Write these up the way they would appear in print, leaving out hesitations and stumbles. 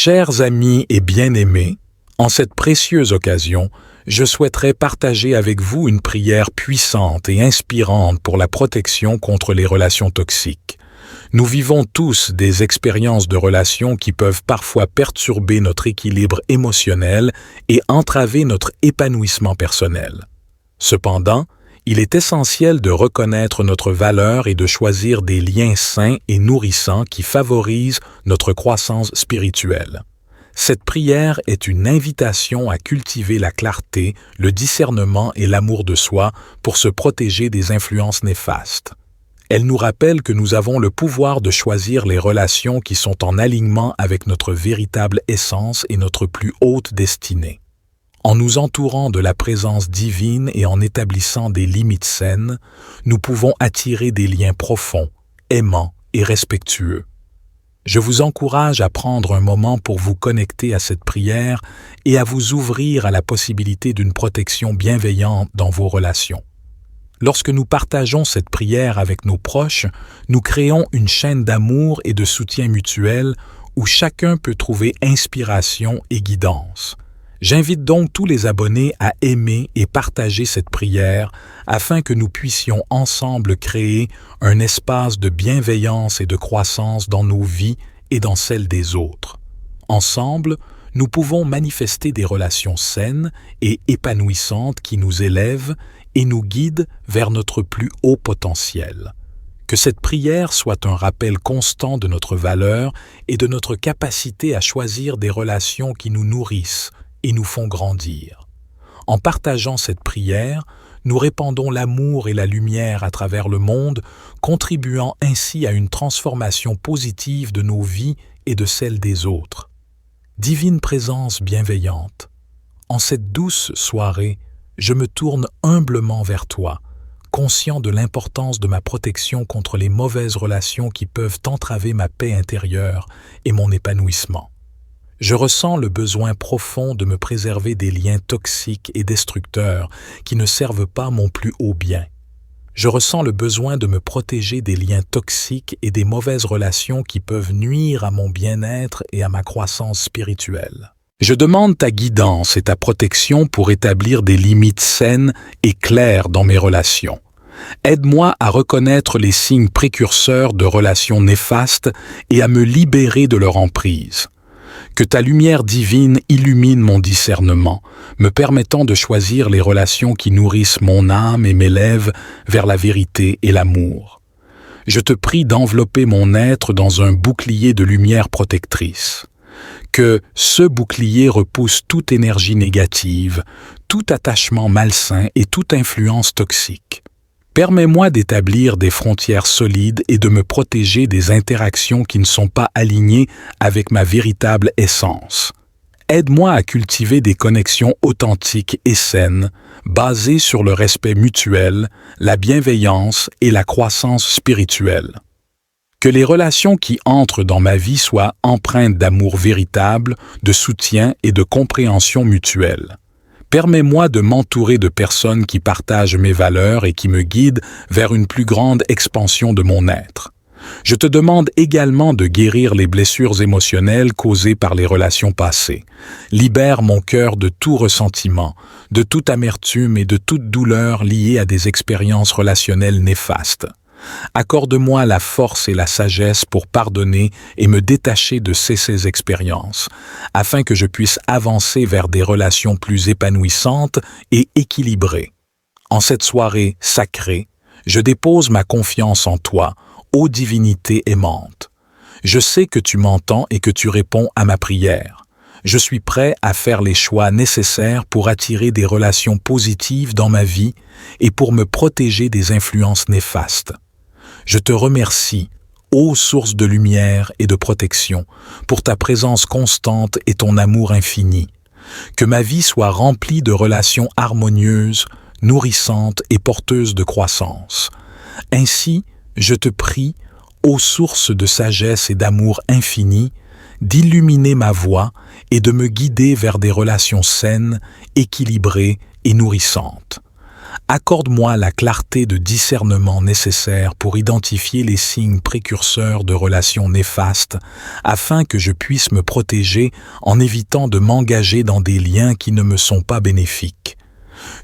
Chers amis et bien-aimés, en cette précieuse occasion, je souhaiterais partager avec vous une prière puissante et inspirante pour la protection contre les relations toxiques. Nous vivons tous des expériences de relations qui peuvent parfois perturber notre équilibre émotionnel et entraver notre épanouissement personnel. Cependant, il est essentiel de reconnaître notre valeur et de choisir des liens sains et nourrissants qui favorisent notre croissance spirituelle. Cette prière est une invitation à cultiver la clarté, le discernement et l'amour de soi pour se protéger des influences néfastes. Elle nous rappelle que nous avons le pouvoir de choisir les relations qui sont en alignement avec notre véritable essence et notre plus haute destinée. En nous entourant de la présence divine et en établissant des limites saines, nous pouvons attirer des liens profonds, aimants et respectueux. Je vous encourage à prendre un moment pour vous connecter à cette prière et à vous ouvrir à la possibilité d'une protection bienveillante dans vos relations. Lorsque nous partageons cette prière avec nos proches, nous créons une chaîne d'amour et de soutien mutuel où chacun peut trouver inspiration et guidance. J'invite donc tous les abonnés à aimer et partager cette prière afin que nous puissions ensemble créer un espace de bienveillance et de croissance dans nos vies et dans celles des autres. Ensemble, nous pouvons manifester des relations saines et épanouissantes qui nous élèvent et nous guident vers notre plus haut potentiel. Que cette prière soit un rappel constant de notre valeur et de notre capacité à choisir des relations qui nous nourrissent et nous font grandir. En partageant cette prière, nous répandons l'amour et la lumière à travers le monde, contribuant ainsi à une transformation positive de nos vies et de celles des autres. Divine présence bienveillante, en cette douce soirée, je me tourne humblement vers toi, conscient de l'importance de ma protection contre les mauvaises relations qui peuvent entraver ma paix intérieure et mon épanouissement. Je ressens le besoin profond de me préserver des liens toxiques et destructeurs qui ne servent pas mon plus haut bien. Je ressens le besoin de me protéger des liens toxiques et des mauvaises relations qui peuvent nuire à mon bien-être et à ma croissance spirituelle. Je demande ta guidance et ta protection pour établir des limites saines et claires dans mes relations. Aide-moi à reconnaître les signes précurseurs de relations néfastes et à me libérer de leur emprise. Que ta lumière divine illumine mon discernement, me permettant de choisir les relations qui nourrissent mon âme et m'élèvent vers la vérité et l'amour. Je te prie d'envelopper mon être dans un bouclier de lumière protectrice. Que ce bouclier repousse toute énergie négative, tout attachement malsain et toute influence toxique. Permets-moi d'établir des frontières solides et de me protéger des interactions qui ne sont pas alignées avec ma véritable essence. Aide-moi à cultiver des connexions authentiques et saines, basées sur le respect mutuel, la bienveillance et la croissance spirituelle. Que les relations qui entrent dans ma vie soient empreintes d'amour véritable, de soutien et de compréhension mutuelle. Permets-moi de m'entourer de personnes qui partagent mes valeurs et qui me guident vers une plus grande expansion de mon être. Je te demande également de guérir les blessures émotionnelles causées par les relations passées. Libère mon cœur de tout ressentiment, de toute amertume et de toute douleur liée à des expériences relationnelles néfastes. Accorde-moi la force et la sagesse pour pardonner et me détacher de ces expériences, afin que je puisse avancer vers des relations plus épanouissantes et équilibrées. En cette soirée sacrée, je dépose ma confiance en toi, ô divinité aimante. Je sais que tu m'entends et que tu réponds à ma prière. Je suis prêt à faire les choix nécessaires pour attirer des relations positives dans ma vie et pour me protéger des influences néfastes. Je te remercie, ô source de lumière et de protection, pour ta présence constante et ton amour infini. Que ma vie soit remplie de relations harmonieuses, nourrissantes et porteuses de croissance. Ainsi, je te prie, ô source de sagesse et d'amour infini, d'illuminer ma voie et de me guider vers des relations saines, équilibrées et nourrissantes. Accorde-moi la clarté de discernement nécessaire pour identifier les signes précurseurs de relations néfastes afin que je puisse me protéger en évitant de m'engager dans des liens qui ne me sont pas bénéfiques.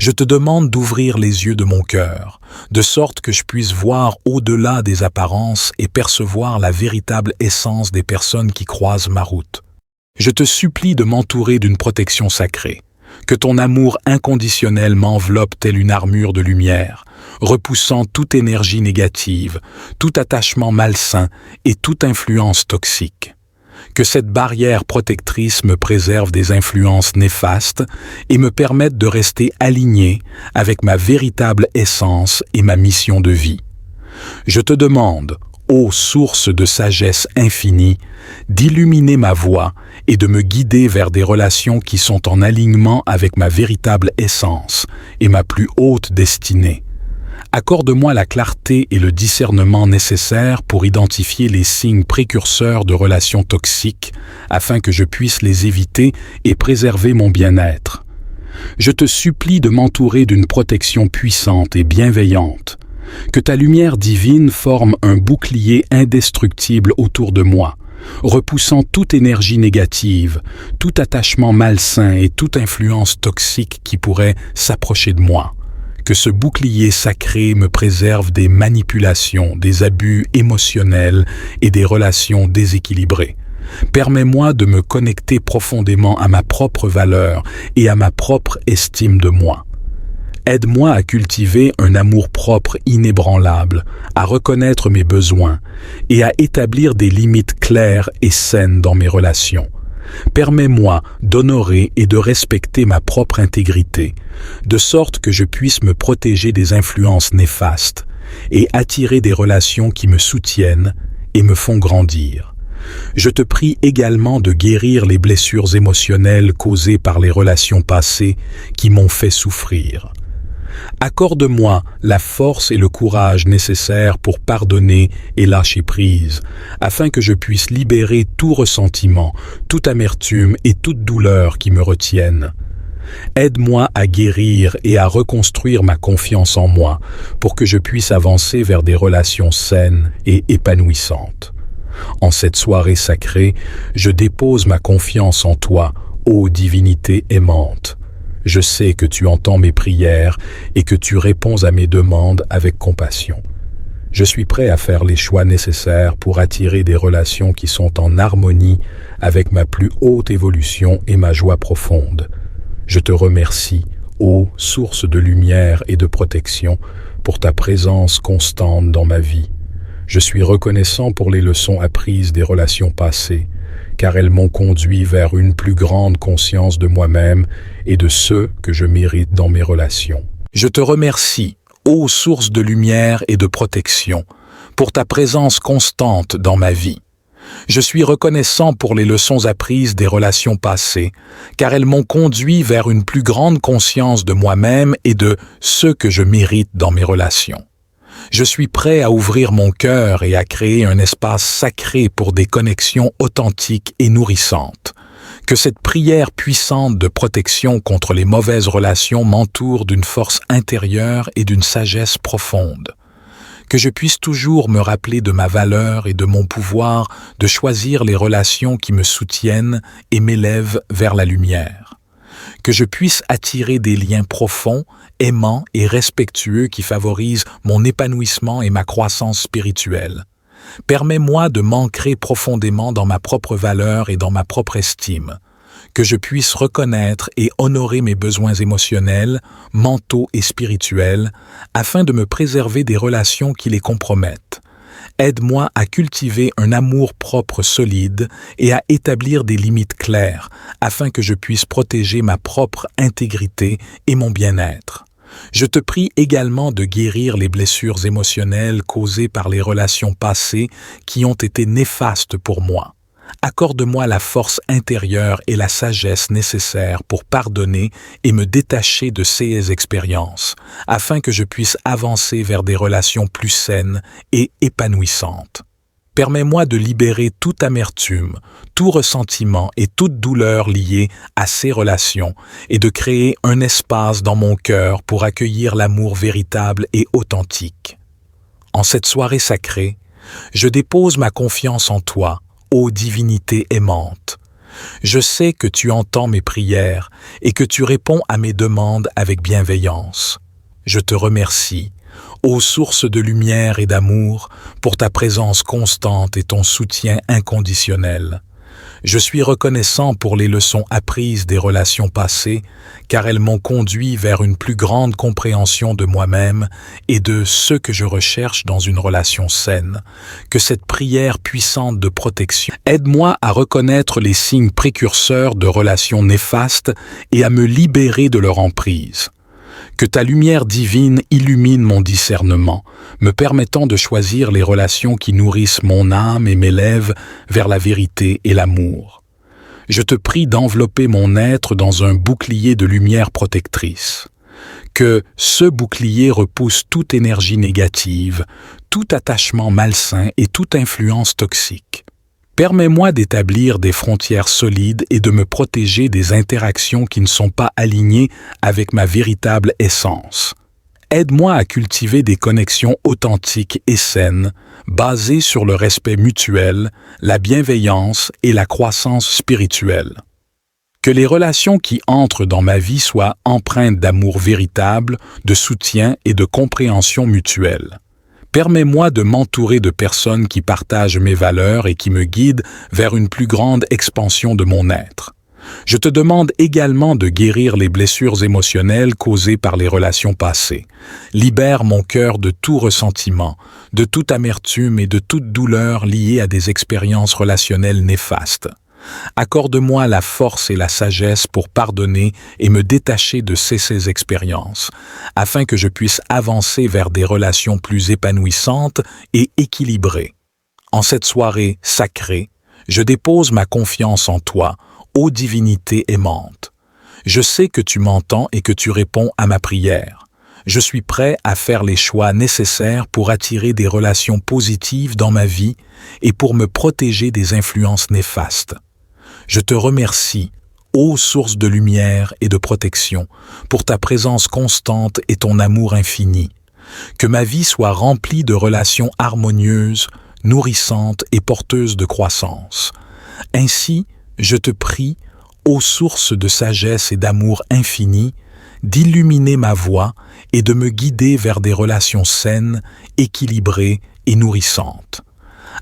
Je te demande d'ouvrir les yeux de mon cœur, de sorte que je puisse voir au-delà des apparences et percevoir la véritable essence des personnes qui croisent ma route. Je te supplie de m'entourer d'une protection sacrée. Que ton amour inconditionnel m'enveloppe telle une armure de lumière, repoussant toute énergie négative, tout attachement malsain et toute influence toxique. Que cette barrière protectrice me préserve des influences néfastes et me permette de rester aligné avec ma véritable essence et ma mission de vie. Je te demande, ô source de sagesse infinie, d'illuminer ma voie et de me guider vers des relations qui sont en alignement avec ma véritable essence et ma plus haute destinée. Accorde-moi la clarté et le discernement nécessaires pour identifier les signes précurseurs de relations toxiques afin que je puisse les éviter et préserver mon bien-être. Je te supplie de m'entourer d'une protection puissante et bienveillante. Que ta lumière divine forme un bouclier indestructible autour de moi, repoussant toute énergie négative, tout attachement malsain et toute influence toxique qui pourrait s'approcher de moi. Que ce bouclier sacré me préserve des manipulations, des abus émotionnels et des relations déséquilibrées. Permets-moi de me connecter profondément à ma propre valeur et à ma propre estime de moi. Aide-moi à cultiver un amour-propre inébranlable, à reconnaître mes besoins et à établir des limites claires et saines dans mes relations. Permets-moi d'honorer et de respecter ma propre intégrité, de sorte que je puisse me protéger des influences néfastes et attirer des relations qui me soutiennent et me font grandir. Je te prie également de guérir les blessures émotionnelles causées par les relations passées qui m'ont fait souffrir. Accorde-moi la force et le courage nécessaires pour pardonner et lâcher prise, afin que je puisse libérer tout ressentiment, toute amertume et toute douleur qui me retiennent. Aide-moi à guérir et à reconstruire ma confiance en moi, pour que je puisse avancer vers des relations saines et épanouissantes. En cette soirée sacrée, je dépose ma confiance en toi, ô divinité aimante. Je sais que tu entends mes prières et que tu réponds à mes demandes avec compassion. Je suis prêt à faire les choix nécessaires pour attirer des relations qui sont en harmonie avec ma plus haute évolution et ma joie profonde. Je te remercie, ô source de lumière et de protection, pour ta présence constante dans ma vie. Je suis reconnaissant pour les leçons apprises des relations passées, car elles m'ont conduit vers une plus grande conscience de moi-même et de ceux que je mérite dans mes relations. Je te remercie, ô source de lumière et de protection, pour ta présence constante dans ma vie. Je suis reconnaissant pour les leçons apprises des relations passées, car elles m'ont conduit vers une plus grande conscience de moi-même et de ceux que je mérite dans mes relations. Je suis prêt à ouvrir mon cœur et à créer un espace sacré pour des connexions authentiques et nourrissantes. Que cette prière puissante de protection contre les mauvaises relations m'entoure d'une force intérieure et d'une sagesse profonde. Que je puisse toujours me rappeler de ma valeur et de mon pouvoir de choisir les relations qui me soutiennent et m'élèvent vers la lumière. Que je puisse attirer des liens profonds, aimants et respectueux qui favorisent mon épanouissement et ma croissance spirituelle. Permets-moi de m'ancrer profondément dans ma propre valeur et dans ma propre estime. Que je puisse reconnaître et honorer mes besoins émotionnels, mentaux et spirituels, afin de me préserver des relations qui les compromettent. Aide-moi à cultiver un amour-propre solide et à établir des limites claires, afin que je puisse protéger ma propre intégrité et mon bien-être. Je te prie également de guérir les blessures émotionnelles causées par les relations passées qui ont été néfastes pour moi. Accorde-moi la force intérieure et la sagesse nécessaires pour pardonner et me détacher de ces expériences, afin que je puisse avancer vers des relations plus saines et épanouissantes. Permets-moi de libérer toute amertume, tout ressentiment et toute douleur liée à ces relations et de créer un espace dans mon cœur pour accueillir l'amour véritable et authentique. En cette soirée sacrée, je dépose ma confiance en toi, ô divinité aimante. Je sais que tu entends mes prières et que tu réponds à mes demandes avec bienveillance. Je te remercie, ô source de lumière et d'amour, pour ta présence constante et ton soutien inconditionnel. Je suis reconnaissant pour les leçons apprises des relations passées, car elles m'ont conduit vers une plus grande compréhension de moi-même et de ce que je recherche dans une relation saine. Que cette prière puissante de protection aide-moi à reconnaître les signes précurseurs de relations néfastes et à me libérer de leur emprise. Que ta lumière divine illumine mon discernement, me permettant de choisir les relations qui nourrissent mon âme et m'élèvent vers la vérité et l'amour. Je te prie d'envelopper mon être dans un bouclier de lumière protectrice. Que ce bouclier repousse toute énergie négative, tout attachement malsain et toute influence toxique. Permets-moi d'établir des frontières solides et de me protéger des interactions qui ne sont pas alignées avec ma véritable essence. Aide-moi à cultiver des connexions authentiques et saines, basées sur le respect mutuel, la bienveillance et la croissance spirituelle. Que les relations qui entrent dans ma vie soient empreintes d'amour véritable, de soutien et de compréhension mutuelle. Permets-moi de m'entourer de personnes qui partagent mes valeurs et qui me guident vers une plus grande expansion de mon être. Je te demande également de guérir les blessures émotionnelles causées par les relations passées. Libère mon cœur de tout ressentiment, de toute amertume et de toute douleur liée à des expériences relationnelles néfastes. Accorde-moi la force et la sagesse pour pardonner et me détacher de ces expériences, afin que je puisse avancer vers des relations plus épanouissantes et équilibrées. En cette soirée sacrée, je dépose ma confiance en toi, ô divinité aimante. Je sais que tu m'entends et que tu réponds à ma prière. Je suis prêt à faire les choix nécessaires pour attirer des relations positives dans ma vie et pour me protéger des influences néfastes. Je te remercie, ô source de lumière et de protection, pour ta présence constante et ton amour infini. Que ma vie soit remplie de relations harmonieuses, nourrissantes et porteuses de croissance. Ainsi, je te prie, ô source de sagesse et d'amour infini, d'illuminer ma voie et de me guider vers des relations saines, équilibrées et nourrissantes.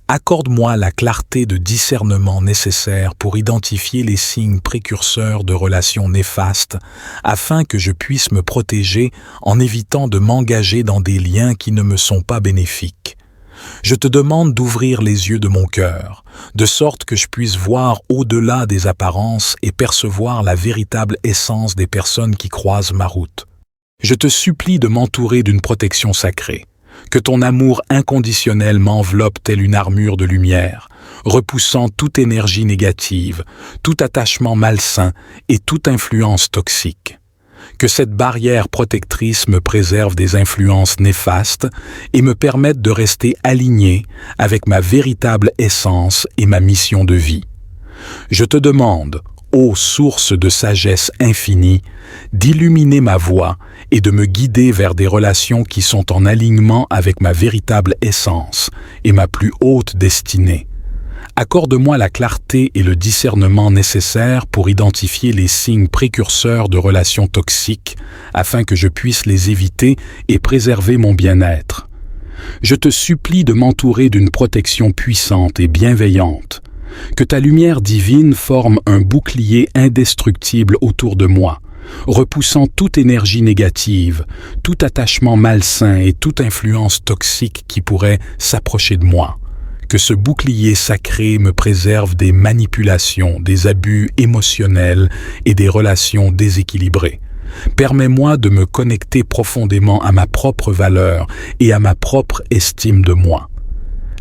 Accorde-moi la clarté de discernement nécessaire pour identifier les signes précurseurs de relations néfastes afin que je puisse me protéger en évitant de m'engager dans des liens qui ne me sont pas bénéfiques. Je te demande d'ouvrir les yeux de mon cœur, de sorte que je puisse voir au-delà des apparences et percevoir la véritable essence des personnes qui croisent ma route. Je te supplie de m'entourer d'une protection sacrée. Que ton amour inconditionnel m'enveloppe telle une armure de lumière, repoussant toute énergie négative, tout attachement malsain et toute influence toxique. Que cette barrière protectrice me préserve des influences néfastes et me permette de rester aligné avec ma véritable essence et ma mission de vie. Je te demande, ô source de sagesse infinie, d'illuminer ma voie et de me guider vers des relations qui sont en alignement avec ma véritable essence et ma plus haute destinée. Accorde-moi la clarté et le discernement nécessaires pour identifier les signes précurseurs de relations toxiques afin que je puisse les éviter et préserver mon bien-être. Je te supplie de m'entourer d'une protection puissante et bienveillante. Que ta lumière divine forme un bouclier indestructible autour de moi, repoussant toute énergie négative, tout attachement malsain et toute influence toxique qui pourrait s'approcher de moi. Que ce bouclier sacré me préserve des manipulations, des abus émotionnels et des relations déséquilibrées. Permets-moi de me connecter profondément à ma propre valeur et à ma propre estime de moi.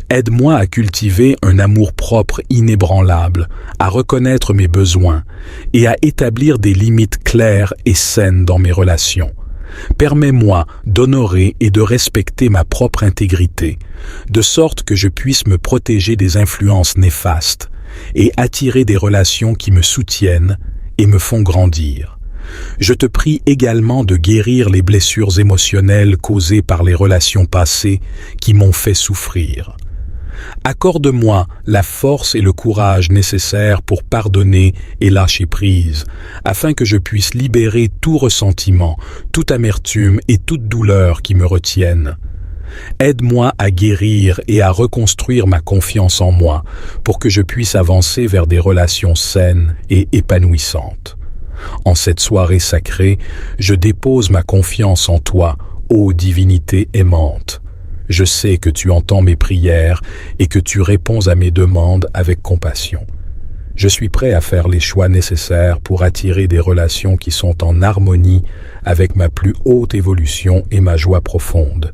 Aide-moi à cultiver un amour-propre inébranlable, à reconnaître mes besoins et à établir des limites claires et saines dans mes relations. Permets-moi d'honorer et de respecter ma propre intégrité, de sorte que je puisse me protéger des influences néfastes et attirer des relations qui me soutiennent et me font grandir. Je te prie également de guérir les blessures émotionnelles causées par les relations passées qui m'ont fait souffrir. Accorde-moi la force et le courage nécessaires pour pardonner et lâcher prise, afin que je puisse libérer tout ressentiment, toute amertume et toute douleur qui me retiennent. Aide-moi à guérir et à reconstruire ma confiance en moi pour que je puisse avancer vers des relations saines et épanouissantes. En cette soirée sacrée, je dépose ma confiance en toi, ô divinité aimante. Je sais que tu entends mes prières et que tu réponds à mes demandes avec compassion. Je suis prêt à faire les choix nécessaires pour attirer des relations qui sont en harmonie avec ma plus haute évolution et ma joie profonde.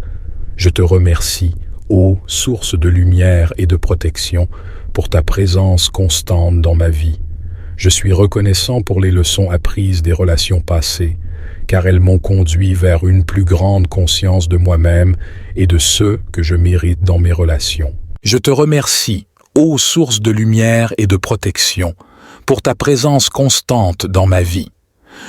Je te remercie, ô source de lumière et de protection, pour ta présence constante dans ma vie. Je suis reconnaissant pour les leçons apprises des relations passées, car elles m'ont conduit vers une plus grande conscience de moi-même et de ceux que je mérite dans mes relations. Je te remercie, ô source de lumière et de protection, pour ta présence constante dans ma vie.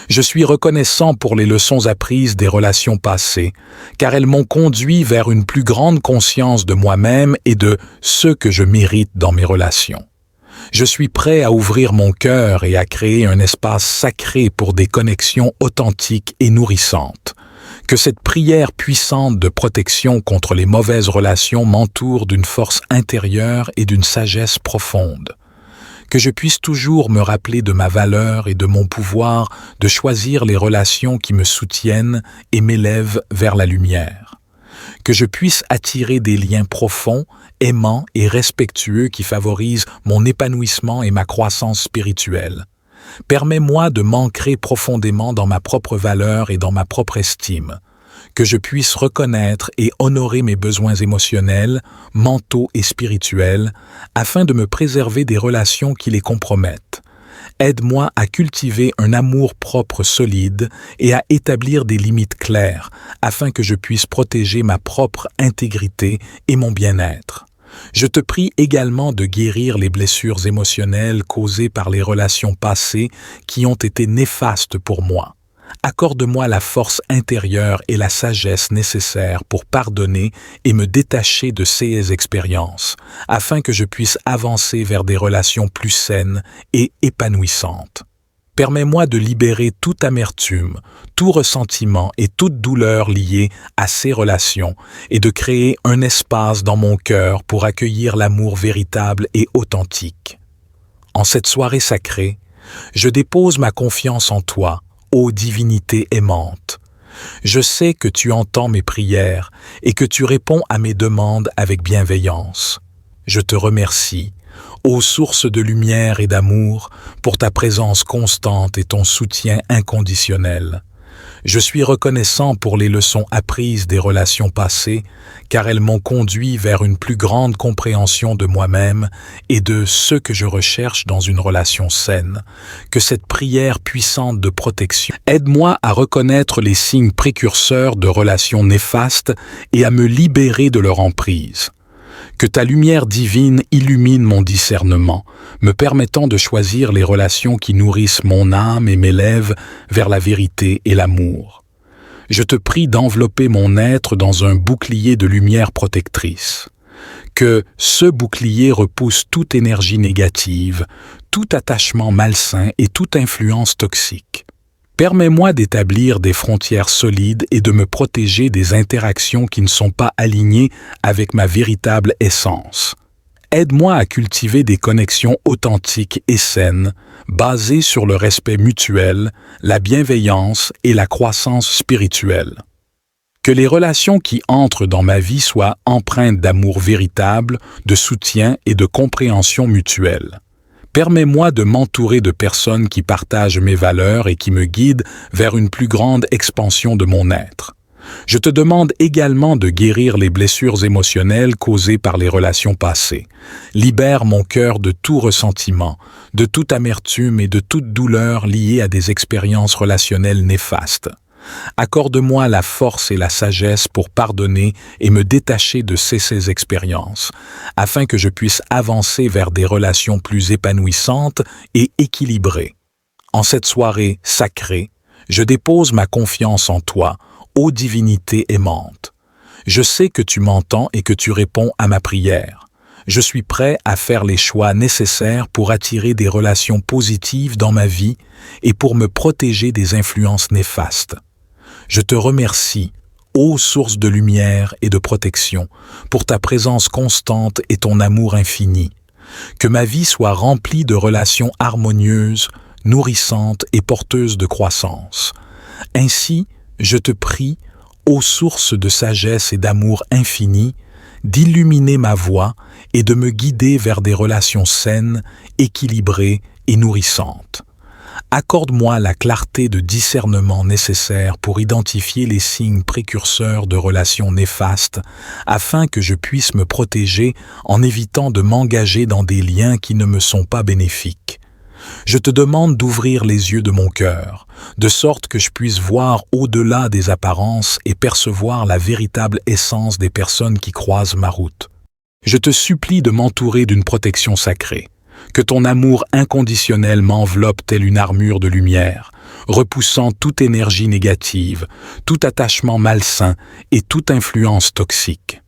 Je suis reconnaissant pour les leçons apprises des relations passées, car elles m'ont conduit vers une plus grande conscience de moi-même et de ceux que je mérite dans mes relations. Je suis prêt à ouvrir mon cœur et à créer un espace sacré pour des connexions authentiques et nourrissantes. Que cette prière puissante de protection contre les mauvaises relations m'entoure d'une force intérieure et d'une sagesse profonde. Que je puisse toujours me rappeler de ma valeur et de mon pouvoir de choisir les relations qui me soutiennent et m'élèvent vers la lumière. Que je puisse attirer des liens profonds, aimants et respectueux qui favorisent mon épanouissement et ma croissance spirituelle. Permets-moi de m'ancrer profondément dans ma propre valeur et dans ma propre estime. Que je puisse reconnaître et honorer mes besoins émotionnels, mentaux et spirituels, afin de me préserver des relations qui les compromettent. Aide-moi à cultiver un amour-propre solide et à établir des limites claires, afin que je puisse protéger ma propre intégrité et mon bien-être. Je te prie également de guérir les blessures émotionnelles causées par les relations passées qui ont été néfastes pour moi. Accorde-moi la force intérieure et la sagesse nécessaires pour pardonner et me détacher de ces expériences, afin que je puisse avancer vers des relations plus saines et épanouissantes. Permets-moi de libérer toute amertume, tout ressentiment et toute douleur liée à ces relations et de créer un espace dans mon cœur pour accueillir l'amour véritable et authentique. En cette soirée sacrée, je dépose ma confiance en toi, ô divinité aimante. Je sais que tu entends mes prières et que tu réponds à mes demandes avec bienveillance. Je te remercie, ô source de lumière et d'amour, pour ta présence constante et ton soutien inconditionnel. Je suis reconnaissant pour les leçons apprises des relations passées, car elles m'ont conduit vers une plus grande compréhension de moi-même et de ce que je recherche dans une relation saine. Que cette prière puissante de protection aide-moi à reconnaître les signes précurseurs de relations néfastes et à me libérer de leur emprise. Que ta lumière divine illumine mon discernement, me permettant de choisir les relations qui nourrissent mon âme et m'élèvent vers la vérité et l'amour. Je te prie d'envelopper mon être dans un bouclier de lumière protectrice. Que ce bouclier repousse toute énergie négative, tout attachement malsain et toute influence toxique. Permets-moi d'établir des frontières solides et de me protéger des interactions qui ne sont pas alignées avec ma véritable essence. Aide-moi à cultiver des connexions authentiques et saines, basées sur le respect mutuel, la bienveillance et la croissance spirituelle. Que les relations qui entrent dans ma vie soient empreintes d'amour véritable, de soutien et de compréhension mutuelle. Permets-moi de m'entourer de personnes qui partagent mes valeurs et qui me guident vers une plus grande expansion de mon être. Je te demande également de guérir les blessures émotionnelles causées par les relations passées. Libère mon cœur de tout ressentiment, de toute amertume et de toute douleur liée à des expériences relationnelles néfastes. Accorde-moi la force et la sagesse pour pardonner et me détacher de ces expériences, afin que je puisse avancer vers des relations plus épanouissantes et équilibrées. En cette soirée sacrée, je dépose ma confiance en toi, ô divinité aimante. Je sais que tu m'entends et que tu réponds à ma prière. Je suis prêt à faire les choix nécessaires pour attirer des relations positives dans ma vie et pour me protéger des influences néfastes. Je te remercie, ô source de lumière et de protection, pour ta présence constante et ton amour infini. Que ma vie soit remplie de relations harmonieuses, nourrissantes et porteuses de croissance. Ainsi, je te prie, ô source de sagesse et d'amour infini, d'illuminer ma voie et de me guider vers des relations saines, équilibrées et nourrissantes. Accorde-moi la clarté de discernement nécessaire pour identifier les signes précurseurs de relations néfastes afin que je puisse me protéger en évitant de m'engager dans des liens qui ne me sont pas bénéfiques. Je te demande d'ouvrir les yeux de mon cœur, de sorte que je puisse voir au-delà des apparences et percevoir la véritable essence des personnes qui croisent ma route. Je te supplie de m'entourer d'une protection sacrée, que ton amour inconditionnel m'enveloppe telle une armure de lumière, repoussant toute énergie négative, tout attachement malsain et toute influence toxique.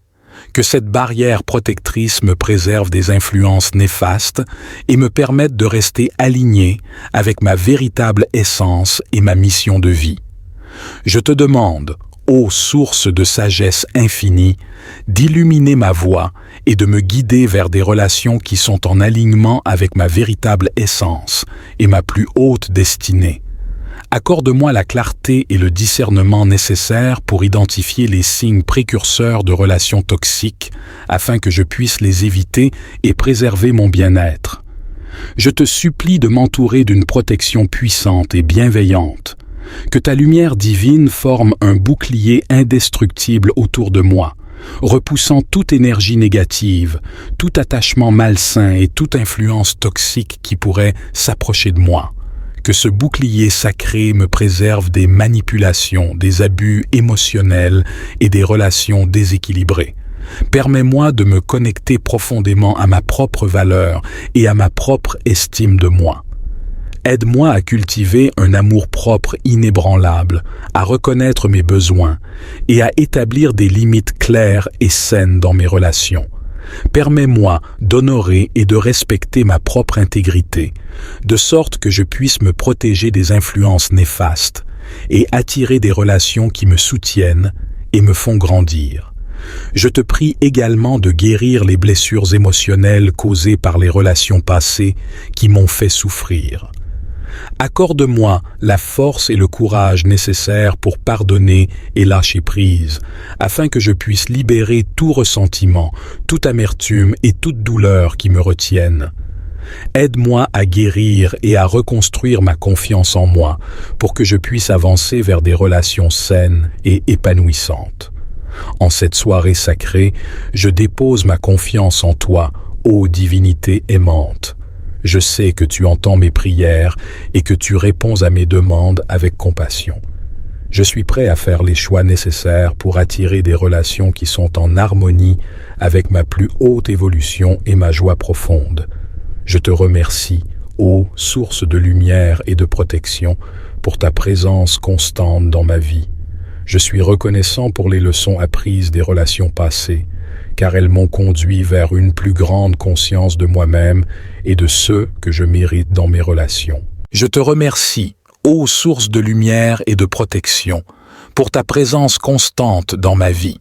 Que cette barrière protectrice me préserve des influences néfastes et me permette de rester aligné avec ma véritable essence et ma mission de vie. Je te demande, ô source de sagesse infinie, d'illuminer ma voie et de me guider vers des relations qui sont en alignement avec ma véritable essence et ma plus haute destinée. Accorde-moi la clarté et le discernement nécessaires pour identifier les signes précurseurs de relations toxiques afin que je puisse les éviter et préserver mon bien-être. Je te supplie de m'entourer d'une protection puissante et bienveillante. Que ta lumière divine forme un bouclier indestructible autour de moi, repoussant toute énergie négative, tout attachement malsain et toute influence toxique qui pourrait s'approcher de moi. Que ce bouclier sacré me préserve des manipulations, des abus émotionnels et des relations déséquilibrées. Permets-moi de me connecter profondément à ma propre valeur et à ma propre estime de moi. Aide-moi à cultiver un amour-propre inébranlable, à reconnaître mes besoins et à établir des limites claires et saines dans mes relations. Permets-moi d'honorer et de respecter ma propre intégrité, de sorte que je puisse me protéger des influences néfastes et attirer des relations qui me soutiennent et me font grandir. Je te prie également de guérir les blessures émotionnelles causées par les relations passées qui m'ont fait souffrir. Accorde-moi la force et le courage nécessaires pour pardonner et lâcher prise, afin que je puisse libérer tout ressentiment, toute amertume et toute douleur qui me retiennent. Aide-moi à guérir et à reconstruire ma confiance en moi, pour que je puisse avancer vers des relations saines et épanouissantes. En cette soirée sacrée, je dépose ma confiance en toi, ô divinité aimante. Je sais que tu entends mes prières et que tu réponds à mes demandes avec compassion. Je suis prêt à faire les choix nécessaires pour attirer des relations qui sont en harmonie avec ma plus haute évolution et ma joie profonde. Je te remercie, ô source de lumière et de protection, pour ta présence constante dans ma vie. Je suis reconnaissant pour les leçons apprises des relations passées, car elles m'ont conduit vers une plus grande conscience de moi-même et de ceux que je mérite dans mes relations. Je te remercie, ô source de lumière et de protection, pour ta présence constante dans ma vie.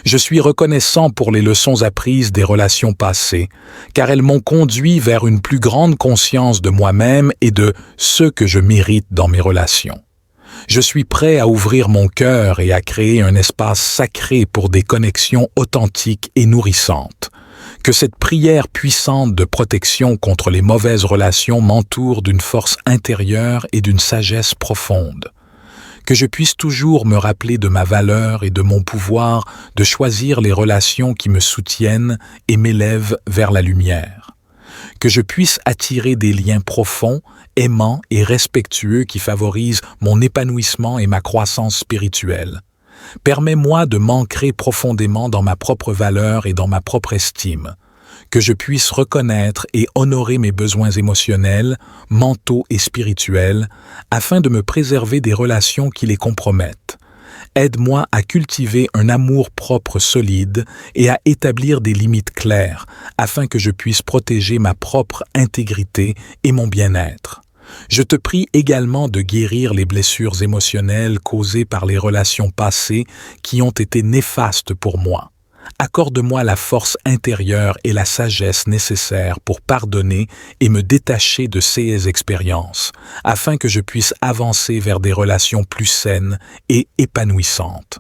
Je suis reconnaissant pour les leçons apprises des relations passées, car elles m'ont conduit vers une plus grande conscience de moi-même et de ceux que je mérite dans mes relations. Je suis prêt à ouvrir mon cœur et à créer un espace sacré pour des connexions authentiques et nourrissantes. Que cette prière puissante de protection contre les mauvaises relations m'entoure d'une force intérieure et d'une sagesse profonde. Que je puisse toujours me rappeler de ma valeur et de mon pouvoir de choisir les relations qui me soutiennent et m'élèvent vers la lumière. Que je puisse attirer des liens profonds, aimant et respectueux qui favorise mon épanouissement et ma croissance spirituelle. Permets-moi de m'ancrer profondément dans ma propre valeur et dans ma propre estime, que je puisse reconnaître et honorer mes besoins émotionnels, mentaux et spirituels, afin de me préserver des relations qui les compromettent. Aide-moi à cultiver un amour-propre solide et à établir des limites claires, afin que je puisse protéger ma propre intégrité et mon bien-être. Je te prie également de guérir les blessures émotionnelles causées par les relations passées qui ont été néfastes pour moi. Accorde-moi la force intérieure et la sagesse nécessaires pour pardonner et me détacher de ces expériences, afin que je puisse avancer vers des relations plus saines et épanouissantes.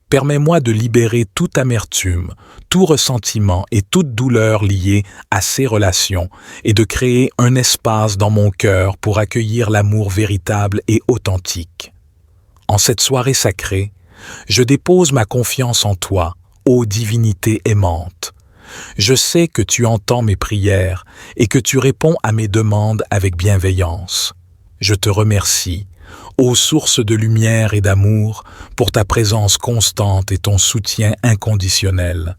Permets-moi de libérer toute amertume, tout ressentiment et toute douleur liée à ces relations et de créer un espace dans mon cœur pour accueillir l'amour véritable et authentique. En cette soirée sacrée, je dépose ma confiance en toi, ô divinité aimante. Je sais que tu entends mes prières et que tu réponds à mes demandes avec bienveillance. Je te remercie, ô source de lumière et d'amour, pour ta présence constante et ton soutien inconditionnel.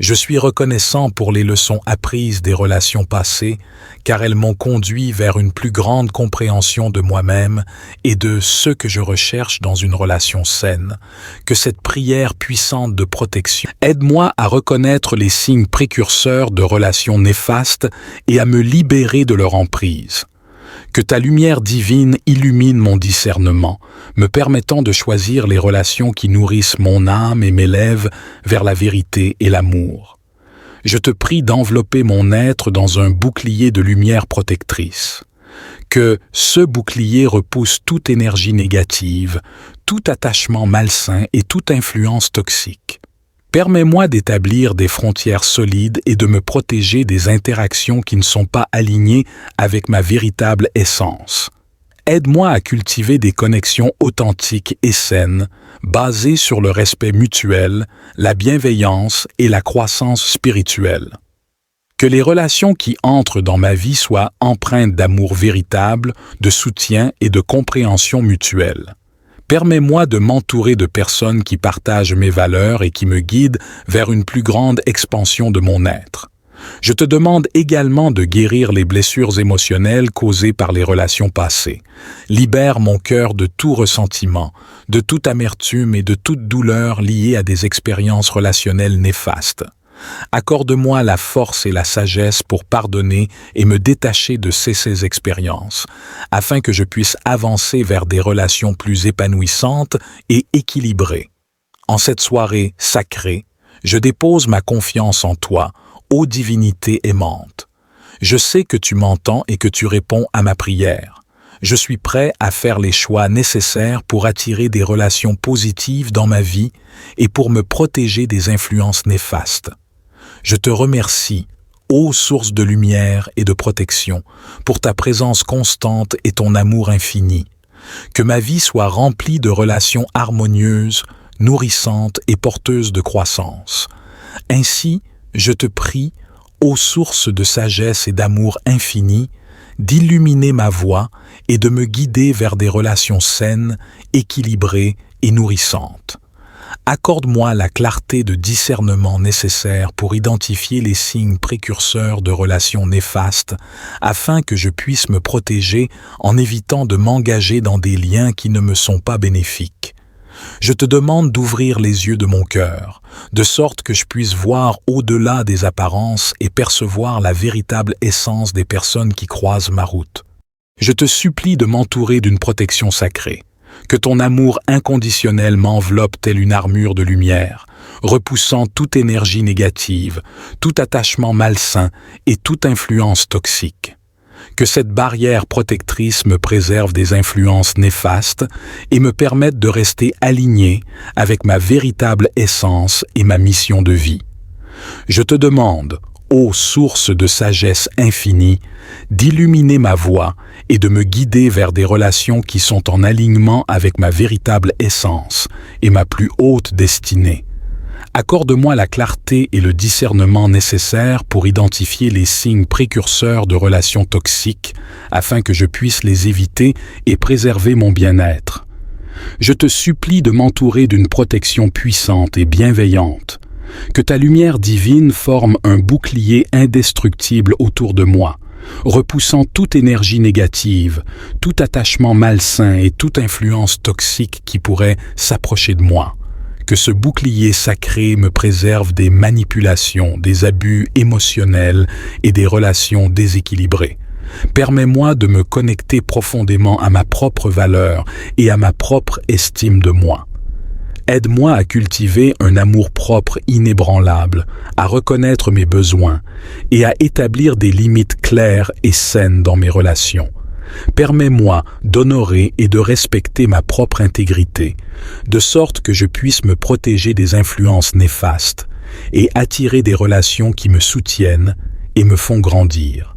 Je suis reconnaissant pour les leçons apprises des relations passées, car elles m'ont conduit vers une plus grande compréhension de moi-même et de ce que je recherche dans une relation saine. Que cette prière puissante de protection aide-moi à reconnaître les signes précurseurs de relations néfastes et à me libérer de leur emprise. Que ta lumière divine illumine mon discernement, me permettant de choisir les relations qui nourrissent mon âme et m'élèvent vers la vérité et l'amour. Je te prie d'envelopper mon être dans un bouclier de lumière protectrice. Que ce bouclier repousse toute énergie négative, tout attachement malsain et toute influence toxique. Permets-moi d'établir des frontières solides et de me protéger des interactions qui ne sont pas alignées avec ma véritable essence. Aide-moi à cultiver des connexions authentiques et saines, basées sur le respect mutuel, la bienveillance et la croissance spirituelle. Que les relations qui entrent dans ma vie soient empreintes d'amour véritable, de soutien et de compréhension mutuelle. Permets-moi de m'entourer de personnes qui partagent mes valeurs et qui me guident vers une plus grande expansion de mon être. Je te demande également de guérir les blessures émotionnelles causées par les relations passées. Libère mon cœur de tout ressentiment, de toute amertume et de toute douleur liée à des expériences relationnelles néfastes. Accorde-moi la force et la sagesse pour pardonner et me détacher de ces expériences, afin que je puisse avancer vers des relations plus épanouissantes et équilibrées. En cette soirée sacrée, je dépose ma confiance en toi, ô divinité aimante. Je sais que tu m'entends et que tu réponds à ma prière. Je suis prêt à faire les choix nécessaires pour attirer des relations positives dans ma vie et pour me protéger des influences néfastes. Je te remercie, ô source de lumière et de protection, pour ta présence constante et ton amour infini. Que ma vie soit remplie de relations harmonieuses, nourrissantes et porteuses de croissance. Ainsi, je te prie, ô source de sagesse et d'amour infini, d'illuminer ma voie et de me guider vers des relations saines, équilibrées et nourrissantes. Accorde-moi la clarté de discernement nécessaire pour identifier les signes précurseurs de relations néfastes afin que je puisse me protéger en évitant de m'engager dans des liens qui ne me sont pas bénéfiques. Je te demande d'ouvrir les yeux de mon cœur, de sorte que je puisse voir au-delà des apparences et percevoir la véritable essence des personnes qui croisent ma route. Je te supplie de m'entourer d'une protection sacrée. Que ton amour inconditionnel m'enveloppe telle une armure de lumière, repoussant toute énergie négative, tout attachement malsain et toute influence toxique. Que cette barrière protectrice me préserve des influences néfastes et me permette de rester aligné avec ma véritable essence et ma mission de vie. Je te demande, ô source de sagesse infinie, d'illuminer ma voie et de me guider vers des relations qui sont en alignement avec ma véritable essence et ma plus haute destinée. Accorde-moi la clarté et le discernement nécessaires pour identifier les signes précurseurs de relations toxiques afin que je puisse les éviter et préserver mon bien-être. Je te supplie de m'entourer d'une protection puissante et bienveillante, que ta lumière divine forme un bouclier indestructible autour de moi, repoussant toute énergie négative, tout attachement malsain et toute influence toxique qui pourrait s'approcher de moi. Que ce bouclier sacré me préserve des manipulations, des abus émotionnels et des relations déséquilibrées. Permets-moi de me connecter profondément à ma propre valeur et à ma propre estime de moi. Aide-moi à cultiver un amour-propre inébranlable, à reconnaître mes besoins et à établir des limites claires et saines dans mes relations. Permets-moi d'honorer et de respecter ma propre intégrité, de sorte que je puisse me protéger des influences néfastes et attirer des relations qui me soutiennent et me font grandir.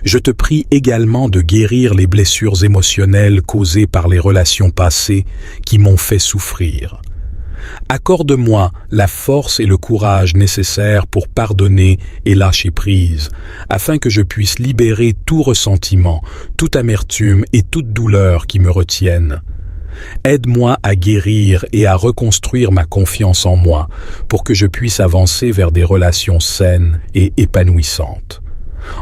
Je te prie également de guérir les blessures émotionnelles causées par les relations passées qui m'ont fait souffrir. Accorde-moi la force et le courage nécessaires pour pardonner et lâcher prise, afin que je puisse libérer tout ressentiment, toute amertume et toute douleur qui me retiennent. Aide-moi à guérir et à reconstruire ma confiance en moi, pour que je puisse avancer vers des relations saines et épanouissantes.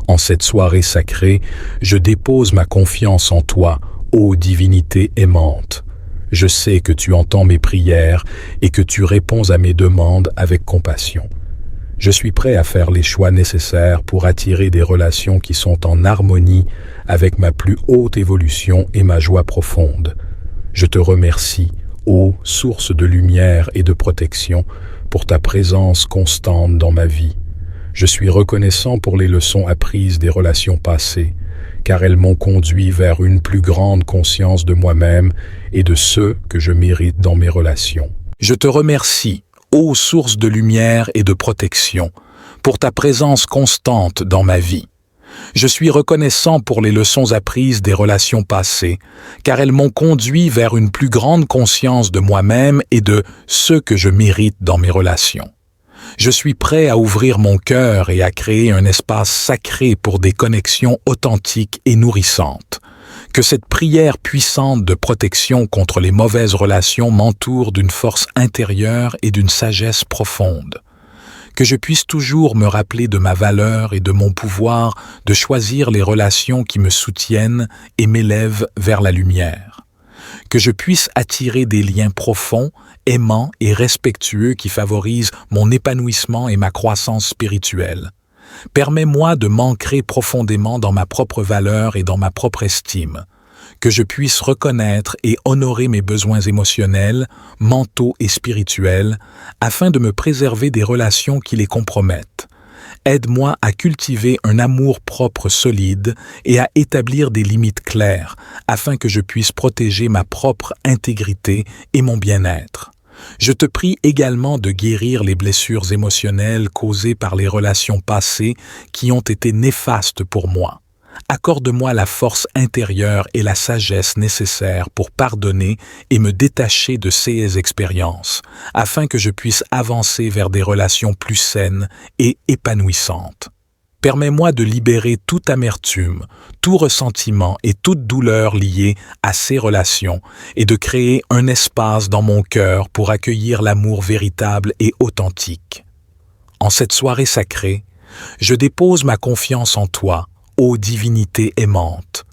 En cette soirée sacrée, je dépose ma confiance en toi, ô divinité aimante. Je sais que tu entends mes prières et que tu réponds à mes demandes avec compassion. Je suis prêt à faire les choix nécessaires pour attirer des relations qui sont en harmonie avec ma plus haute évolution et ma joie profonde. Je te remercie, ô source de lumière et de protection, pour ta présence constante dans ma vie. Je suis reconnaissant pour les leçons apprises des relations passées, car elles m'ont conduit vers une plus grande conscience de moi-même et de ceux que je mérite dans mes relations. Je te remercie, ô source de lumière et de protection, pour ta présence constante dans ma vie. Je suis reconnaissant pour les leçons apprises des relations passées, car elles m'ont conduit vers une plus grande conscience de moi-même et de ceux que je mérite dans mes relations. Je suis prêt à ouvrir mon cœur et à créer un espace sacré pour des connexions authentiques et nourrissantes. Que cette prière puissante de protection contre les mauvaises relations m'entoure d'une force intérieure et d'une sagesse profonde. Que je puisse toujours me rappeler de ma valeur et de mon pouvoir de choisir les relations qui me soutiennent et m'élèvent vers la lumière. Que je puisse attirer des liens profonds, aimants et respectueux qui favorisent mon épanouissement et ma croissance spirituelle. Permets-moi de m'ancrer profondément dans ma propre valeur et dans ma propre estime. Que je puisse reconnaître et honorer mes besoins émotionnels, mentaux et spirituels, afin de me préserver des relations qui les compromettent. Aide-moi à cultiver un amour-propre solide et à établir des limites claires, afin que je puisse protéger ma propre intégrité et mon bien-être. Je te prie également de guérir les blessures émotionnelles causées par les relations passées qui ont été néfastes pour moi. Accorde-moi la force intérieure et la sagesse nécessaires pour pardonner et me détacher de ces expériences, afin que je puisse avancer vers des relations plus saines et épanouissantes. Permets-moi de libérer toute amertume, tout ressentiment et toute douleur liée à ces relations et de créer un espace dans mon cœur pour accueillir l'amour véritable et authentique. En cette soirée sacrée, je dépose ma confiance en toi, ô divinité aimante.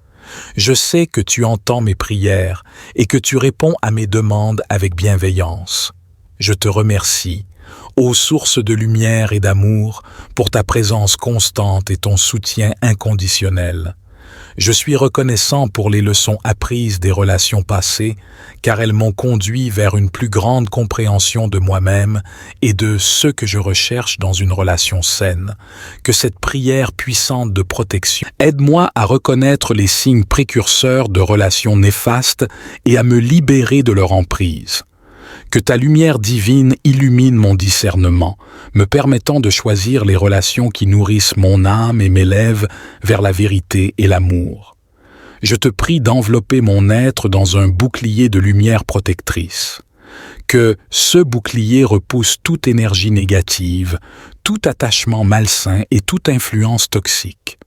Je sais que tu entends mes prières et que tu réponds à mes demandes avec bienveillance. Je te remercie, ô source de lumière et d'amour, pour ta présence constante et ton soutien inconditionnel. Je suis reconnaissant pour les leçons apprises des relations passées, car elles m'ont conduit vers une plus grande compréhension de moi-même et de ce que je recherche dans une relation saine. Que cette prière puissante de protection aide-moi à reconnaître les signes précurseurs de relations néfastes et à me libérer de leur emprise. Que ta lumière divine illumine mon discernement, me permettant de choisir les relations qui nourrissent mon âme et m'élèvent vers la vérité et l'amour. Je te prie d'envelopper mon être dans un bouclier de lumière protectrice. Que ce bouclier repousse toute énergie négative, tout attachement malsain et toute influence toxique.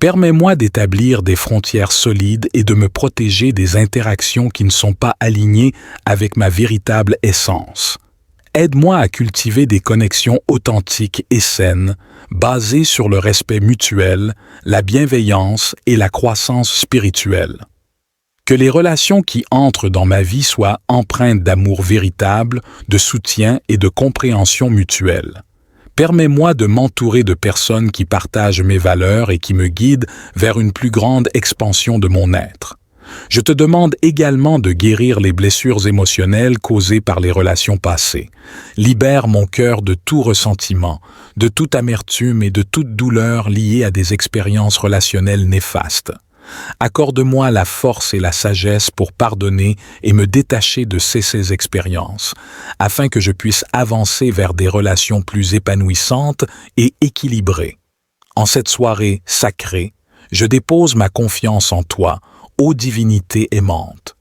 Permets-moi d'établir des frontières solides et de me protéger des interactions qui ne sont pas alignées avec ma véritable essence. Aide-moi à cultiver des connexions authentiques et saines, basées sur le respect mutuel, la bienveillance et la croissance spirituelle. Que les relations qui entrent dans ma vie soient empreintes d'amour véritable, de soutien et de compréhension mutuelle. Permets-moi de m'entourer de personnes qui partagent mes valeurs et qui me guident vers une plus grande expansion de mon être. Je te demande également de guérir les blessures émotionnelles causées par les relations passées. Libère mon cœur de tout ressentiment, de toute amertume et de toute douleur liée à des expériences relationnelles néfastes. Accorde-moi la force et la sagesse pour pardonner et me détacher de ces expériences, afin que je puisse avancer vers des relations plus épanouissantes et équilibrées. En cette soirée sacrée, je dépose ma confiance en toi, ô divinité aimante.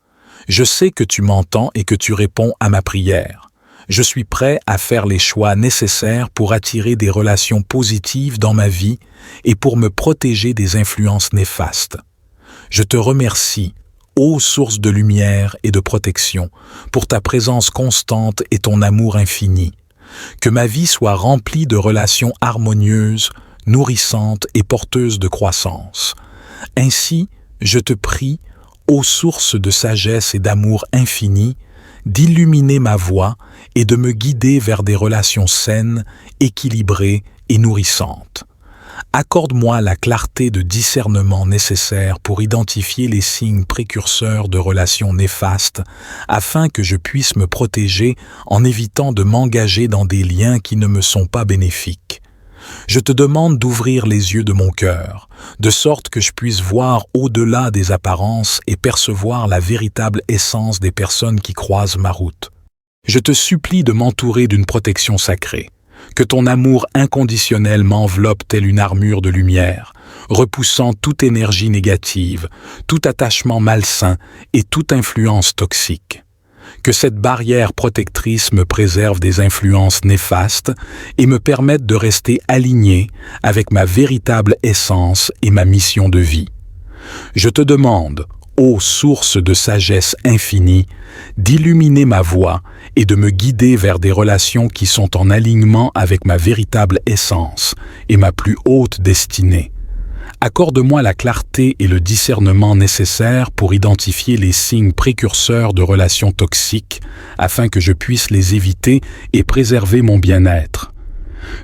Je sais que tu m'entends et que tu réponds à ma prière. Je suis prêt à faire les choix nécessaires pour attirer des relations positives dans ma vie et pour me protéger des influences néfastes. Je te remercie, ô source de lumière et de protection, pour ta présence constante et ton amour infini. Que ma vie soit remplie de relations harmonieuses, nourrissantes et porteuses de croissance. Ainsi, je te prie, ô source de sagesse et d'amour infini, d'illuminer ma voie et de me guider vers des relations saines, équilibrées et nourrissantes. Accorde-moi la clarté de discernement nécessaire pour identifier les signes précurseurs de relations néfastes afin que je puisse me protéger en évitant de m'engager dans des liens qui ne me sont pas bénéfiques. Je te demande d'ouvrir les yeux de mon cœur, de sorte que je puisse voir au-delà des apparences et percevoir la véritable essence des personnes qui croisent ma route. Je te supplie de m'entourer d'une protection sacrée. Que ton amour inconditionnel m'enveloppe telle une armure de lumière, repoussant toute énergie négative, tout attachement malsain et toute influence toxique. Que cette barrière protectrice me préserve des influences néfastes et me permette de rester aligné avec ma véritable essence et ma mission de vie. Je te demande, ô source de sagesse infinie, d'illuminer ma voie et de me guider vers des relations qui sont en alignement avec ma véritable essence et ma plus haute destinée. Accorde-moi la clarté et le discernement nécessaires pour identifier les signes précurseurs de relations toxiques afin que je puisse les éviter et préserver mon bien-être.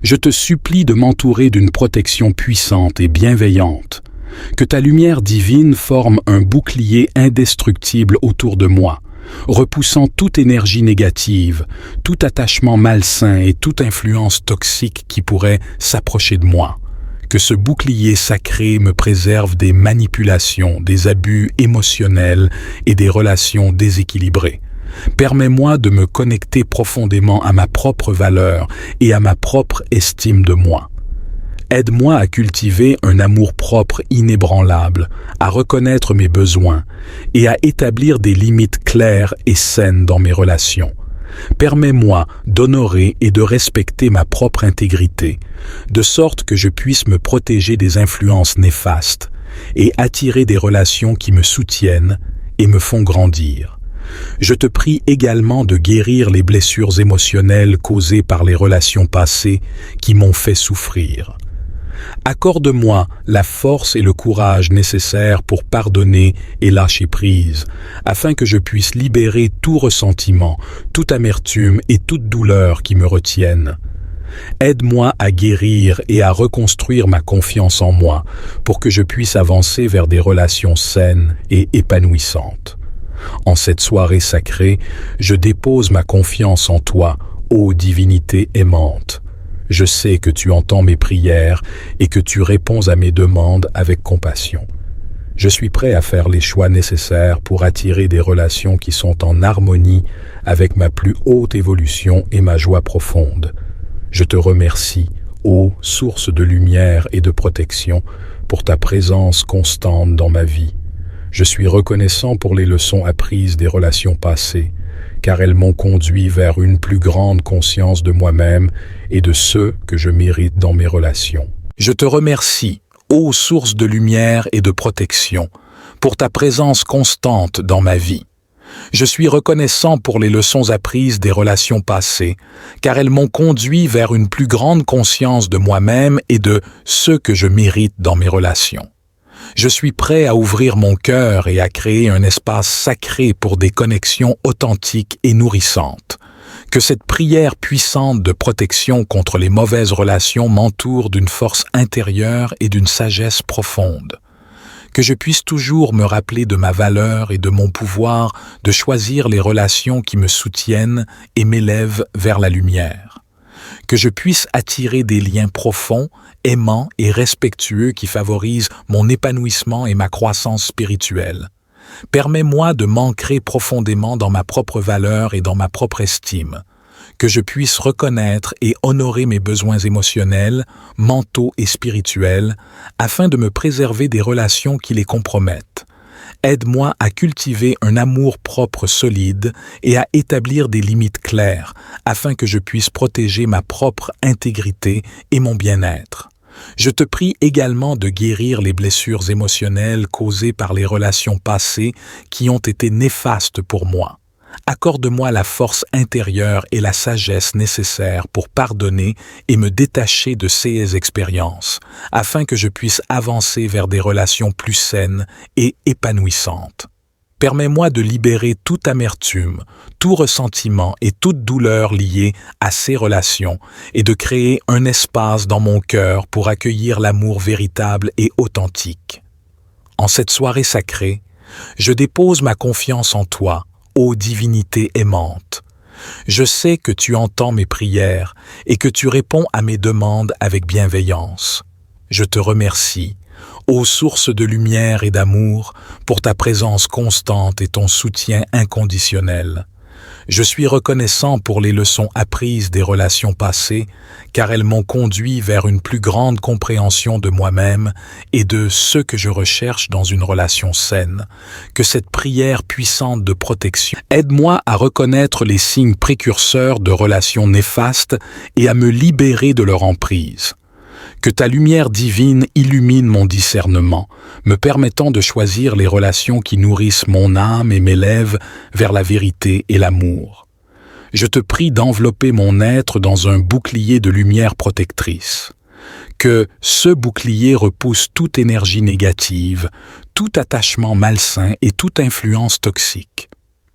Je te supplie de m'entourer d'une protection puissante et bienveillante. Que ta lumière divine forme un bouclier indestructible autour de moi, repoussant toute énergie négative, tout attachement malsain et toute influence toxique qui pourrait s'approcher de moi. Que ce bouclier sacré me préserve des manipulations, des abus émotionnels et des relations déséquilibrées. Permets-moi de me connecter profondément à ma propre valeur et à ma propre estime de moi. Aide-moi à cultiver un amour-propre inébranlable, à reconnaître mes besoins et à établir des limites claires et saines dans mes relations. Permets-moi d'honorer et de respecter ma propre intégrité, de sorte que je puisse me protéger des influences néfastes et attirer des relations qui me soutiennent et me font grandir. Je te prie également de guérir les blessures émotionnelles causées par les relations passées qui m'ont fait souffrir. Accorde-moi la force et le courage nécessaires pour pardonner et lâcher prise, afin que je puisse libérer tout ressentiment, toute amertume et toute douleur qui me retiennent. Aide-moi à guérir et à reconstruire ma confiance en moi pour que je puisse avancer vers des relations saines et épanouissantes. En cette soirée sacrée, je dépose ma confiance en toi, ô divinité aimante. Je sais que tu entends mes prières et que tu réponds à mes demandes avec compassion. Je suis prêt à faire les choix nécessaires pour attirer des relations qui sont en harmonie avec ma plus haute évolution et ma joie profonde. Je te remercie, ô source de lumière et de protection, pour ta présence constante dans ma vie. Je suis reconnaissant pour les leçons apprises des relations passées car elles m'ont conduit vers une plus grande conscience de moi-même et de ce que je mérite dans mes relations. Je te remercie, ô source de lumière et de protection, pour ta présence constante dans ma vie. Je suis reconnaissant pour les leçons apprises des relations passées, car elles m'ont conduit vers une plus grande conscience de moi-même et de ce que je mérite dans mes relations. Je suis prêt à ouvrir mon cœur et à créer un espace sacré pour des connexions authentiques et nourrissantes. Que cette prière puissante de protection contre les mauvaises relations m'entoure d'une force intérieure et d'une sagesse profonde. Que je puisse toujours me rappeler de ma valeur et de mon pouvoir de choisir les relations qui me soutiennent et m'élèvent vers la lumière. Que je puisse attirer des liens profonds, aimants et respectueux qui favorisent mon épanouissement et ma croissance spirituelle. Permets-moi de m'ancrer profondément dans ma propre valeur et dans ma propre estime. Que je puisse reconnaître et honorer mes besoins émotionnels, mentaux et spirituels, afin de me préserver des relations qui les compromettent. Aide-moi à cultiver un amour-propre solide et à établir des limites claires, afin que je puisse protéger ma propre intégrité et mon bien-être. Je te prie également de guérir les blessures émotionnelles causées par les relations passées qui ont été néfastes pour moi. Accorde-moi la force intérieure et la sagesse nécessaires pour pardonner et me détacher de ces expériences, afin que je puisse avancer vers des relations plus saines et épanouissantes. Permets-moi de libérer toute amertume, tout ressentiment et toute douleur liée à ces relations et de créer un espace dans mon cœur pour accueillir l'amour véritable et authentique. En cette soirée sacrée, je dépose ma confiance en toi, ô divinité aimante. Je sais que tu entends mes prières et que tu réponds à mes demandes avec bienveillance. Je te remercie, ô source de lumière et d'amour, pour ta présence constante et ton soutien inconditionnel. Je suis reconnaissant pour les leçons apprises des relations passées, car elles m'ont conduit vers une plus grande compréhension de moi-même et de ce que je recherche dans une relation saine. Que cette prière puissante de protection aide-moi à reconnaître les signes précurseurs de relations néfastes et à me libérer de leur emprise. Que ta lumière divine illumine mon discernement, me permettant de choisir les relations qui nourrissent mon âme et m'élèvent vers la vérité et l'amour. Je te prie d'envelopper mon être dans un bouclier de lumière protectrice. Que ce bouclier repousse toute énergie négative, tout attachement malsain et toute influence toxique.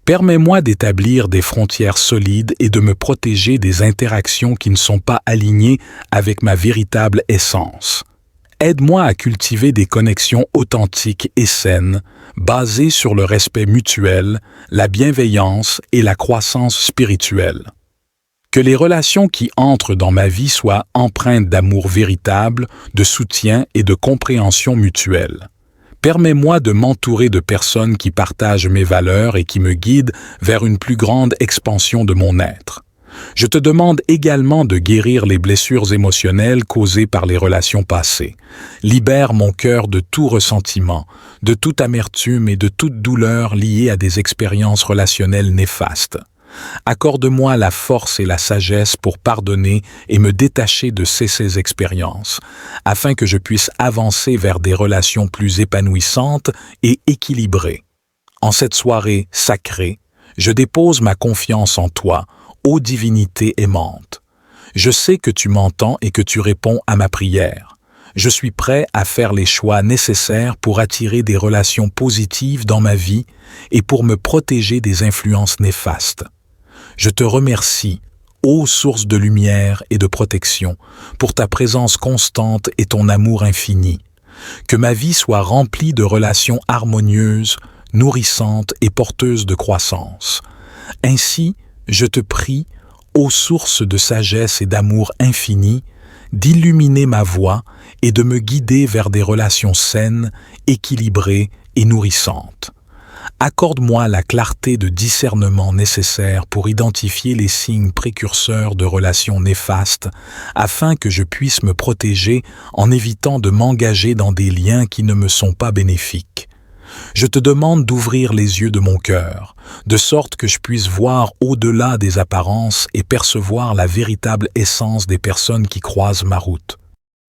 Permets-moi d'établir des frontières solides et de me protéger des interactions qui ne sont pas alignées avec ma véritable essence. Aide-moi à cultiver des connexions authentiques et saines, basées sur le respect mutuel, la bienveillance et la croissance spirituelle. Que les relations qui entrent dans ma vie soient empreintes d'amour véritable, de soutien et de compréhension mutuelle. Permets-moi de m'entourer de personnes qui partagent mes valeurs et qui me guident vers une plus grande expansion de mon être. Je te demande également de guérir les blessures émotionnelles causées par les relations passées. Libère mon cœur de tout ressentiment, de toute amertume et de toute douleur liée à des expériences relationnelles néfastes. Accorde-moi la force et la sagesse pour pardonner et me détacher de ces expériences, afin que je puisse avancer vers des relations plus épanouissantes et équilibrées. En cette soirée sacrée, je dépose ma confiance en toi, ô divinité aimante. Je sais que tu m'entends et que tu réponds à ma prière. Je suis prêt à faire les choix nécessaires pour attirer des relations positives dans ma vie et pour me protéger des influences néfastes. Je te remercie, ô source de lumière et de protection, pour ta présence constante et ton amour infini. Que ma vie soit remplie de relations harmonieuses, nourrissantes et porteuses de croissance. Ainsi, je te prie, ô source de sagesse et d'amour infini, d'illuminer ma voie et de me guider vers des relations saines, équilibrées et nourrissantes. Accorde-moi la clarté de discernement nécessaire pour identifier les signes précurseurs de relations néfastes afin que je puisse me protéger en évitant de m'engager dans des liens qui ne me sont pas bénéfiques. Je te demande d'ouvrir les yeux de mon cœur, de sorte que je puisse voir au-delà des apparences et percevoir la véritable essence des personnes qui croisent ma route.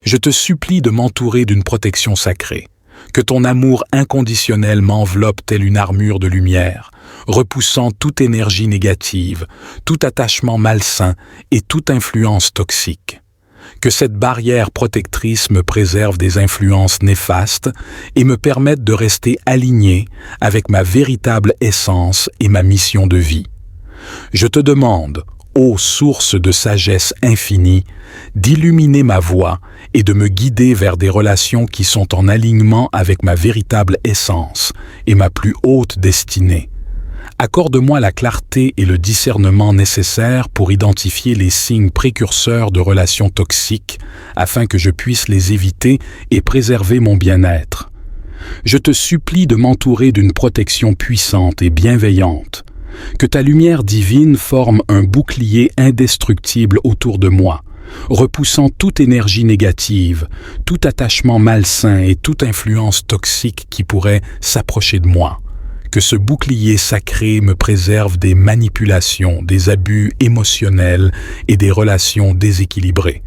Je te supplie de m'entourer d'une protection sacrée, que ton amour inconditionnel m'enveloppe telle une armure de lumière, repoussant toute énergie négative, tout attachement malsain et toute influence toxique. Que cette barrière protectrice me préserve des influences néfastes et me permette de rester aligné avec ma véritable essence et ma mission de vie. Je te demande, ô source de sagesse infinie, d'illuminer ma voie et de me guider vers des relations qui sont en alignement avec ma véritable essence et ma plus haute destinée. Accorde-moi la clarté et le discernement nécessaires pour identifier les signes précurseurs de relations toxiques afin que je puisse les éviter et préserver mon bien-être. Je te supplie de m'entourer d'une protection puissante et bienveillante. Que ta lumière divine forme un bouclier indestructible autour de moi, repoussant toute énergie négative, tout attachement malsain et toute influence toxique qui pourrait s'approcher de moi. Que ce bouclier sacré me préserve des manipulations, des abus émotionnels et des relations déséquilibrées.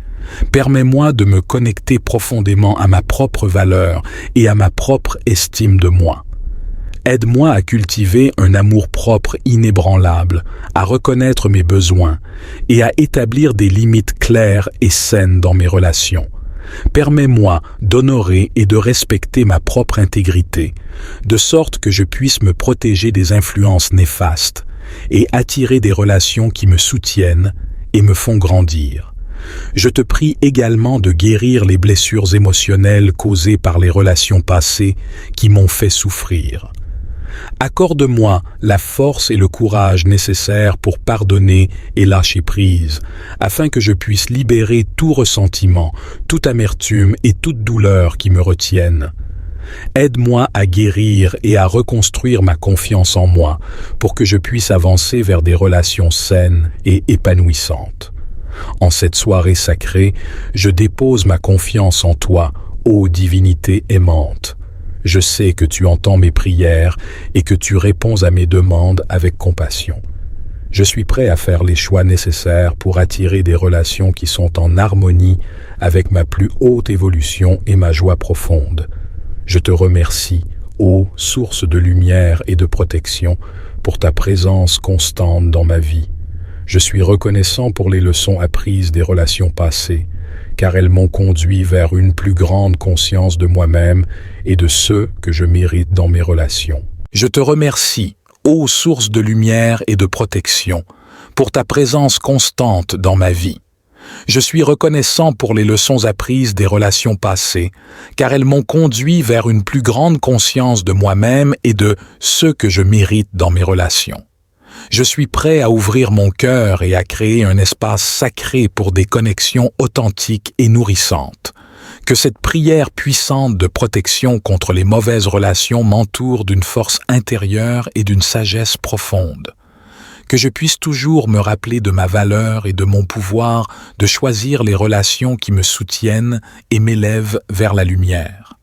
Permets-moi de me connecter profondément à ma propre valeur et à ma propre estime de moi. Aide-moi à cultiver un amour-propre inébranlable, à reconnaître mes besoins et à établir des limites claires et saines dans mes relations. Permets-moi d'honorer et de respecter ma propre intégrité, de sorte que je puisse me protéger des influences néfastes et attirer des relations qui me soutiennent et me font grandir. Je te prie également de guérir les blessures émotionnelles causées par les relations passées qui m'ont fait souffrir. Accorde-moi la force et le courage nécessaires pour pardonner et lâcher prise, afin que je puisse libérer tout ressentiment, toute amertume et toute douleur qui me retiennent. Aide-moi à guérir et à reconstruire ma confiance en moi, pour que je puisse avancer vers des relations saines et épanouissantes. En cette soirée sacrée, je dépose ma confiance en toi, ô divinité aimante. Je sais que tu entends mes prières et que tu réponds à mes demandes avec compassion. Je suis prêt à faire les choix nécessaires pour attirer des relations qui sont en harmonie avec ma plus haute évolution et ma joie profonde. Je te remercie, ô source de lumière et de protection, pour ta présence constante dans ma vie. Je suis reconnaissant pour les leçons apprises des relations passées, car elles m'ont conduit vers une plus grande conscience de moi-même et de ceux que je mérite dans mes relations. Je te remercie, ô source de lumière et de protection, pour ta présence constante dans ma vie. Je suis reconnaissant pour les leçons apprises des relations passées, car elles m'ont conduit vers une plus grande conscience de moi-même et de ceux que je mérite dans mes relations. Je suis prêt à ouvrir mon cœur et à créer un espace sacré pour des connexions authentiques et nourrissantes. Que cette prière puissante de protection contre les mauvaises relations m'entoure d'une force intérieure et d'une sagesse profonde. Que je puisse toujours me rappeler de ma valeur et de mon pouvoir de choisir les relations qui me soutiennent et m'élèvent vers la lumière.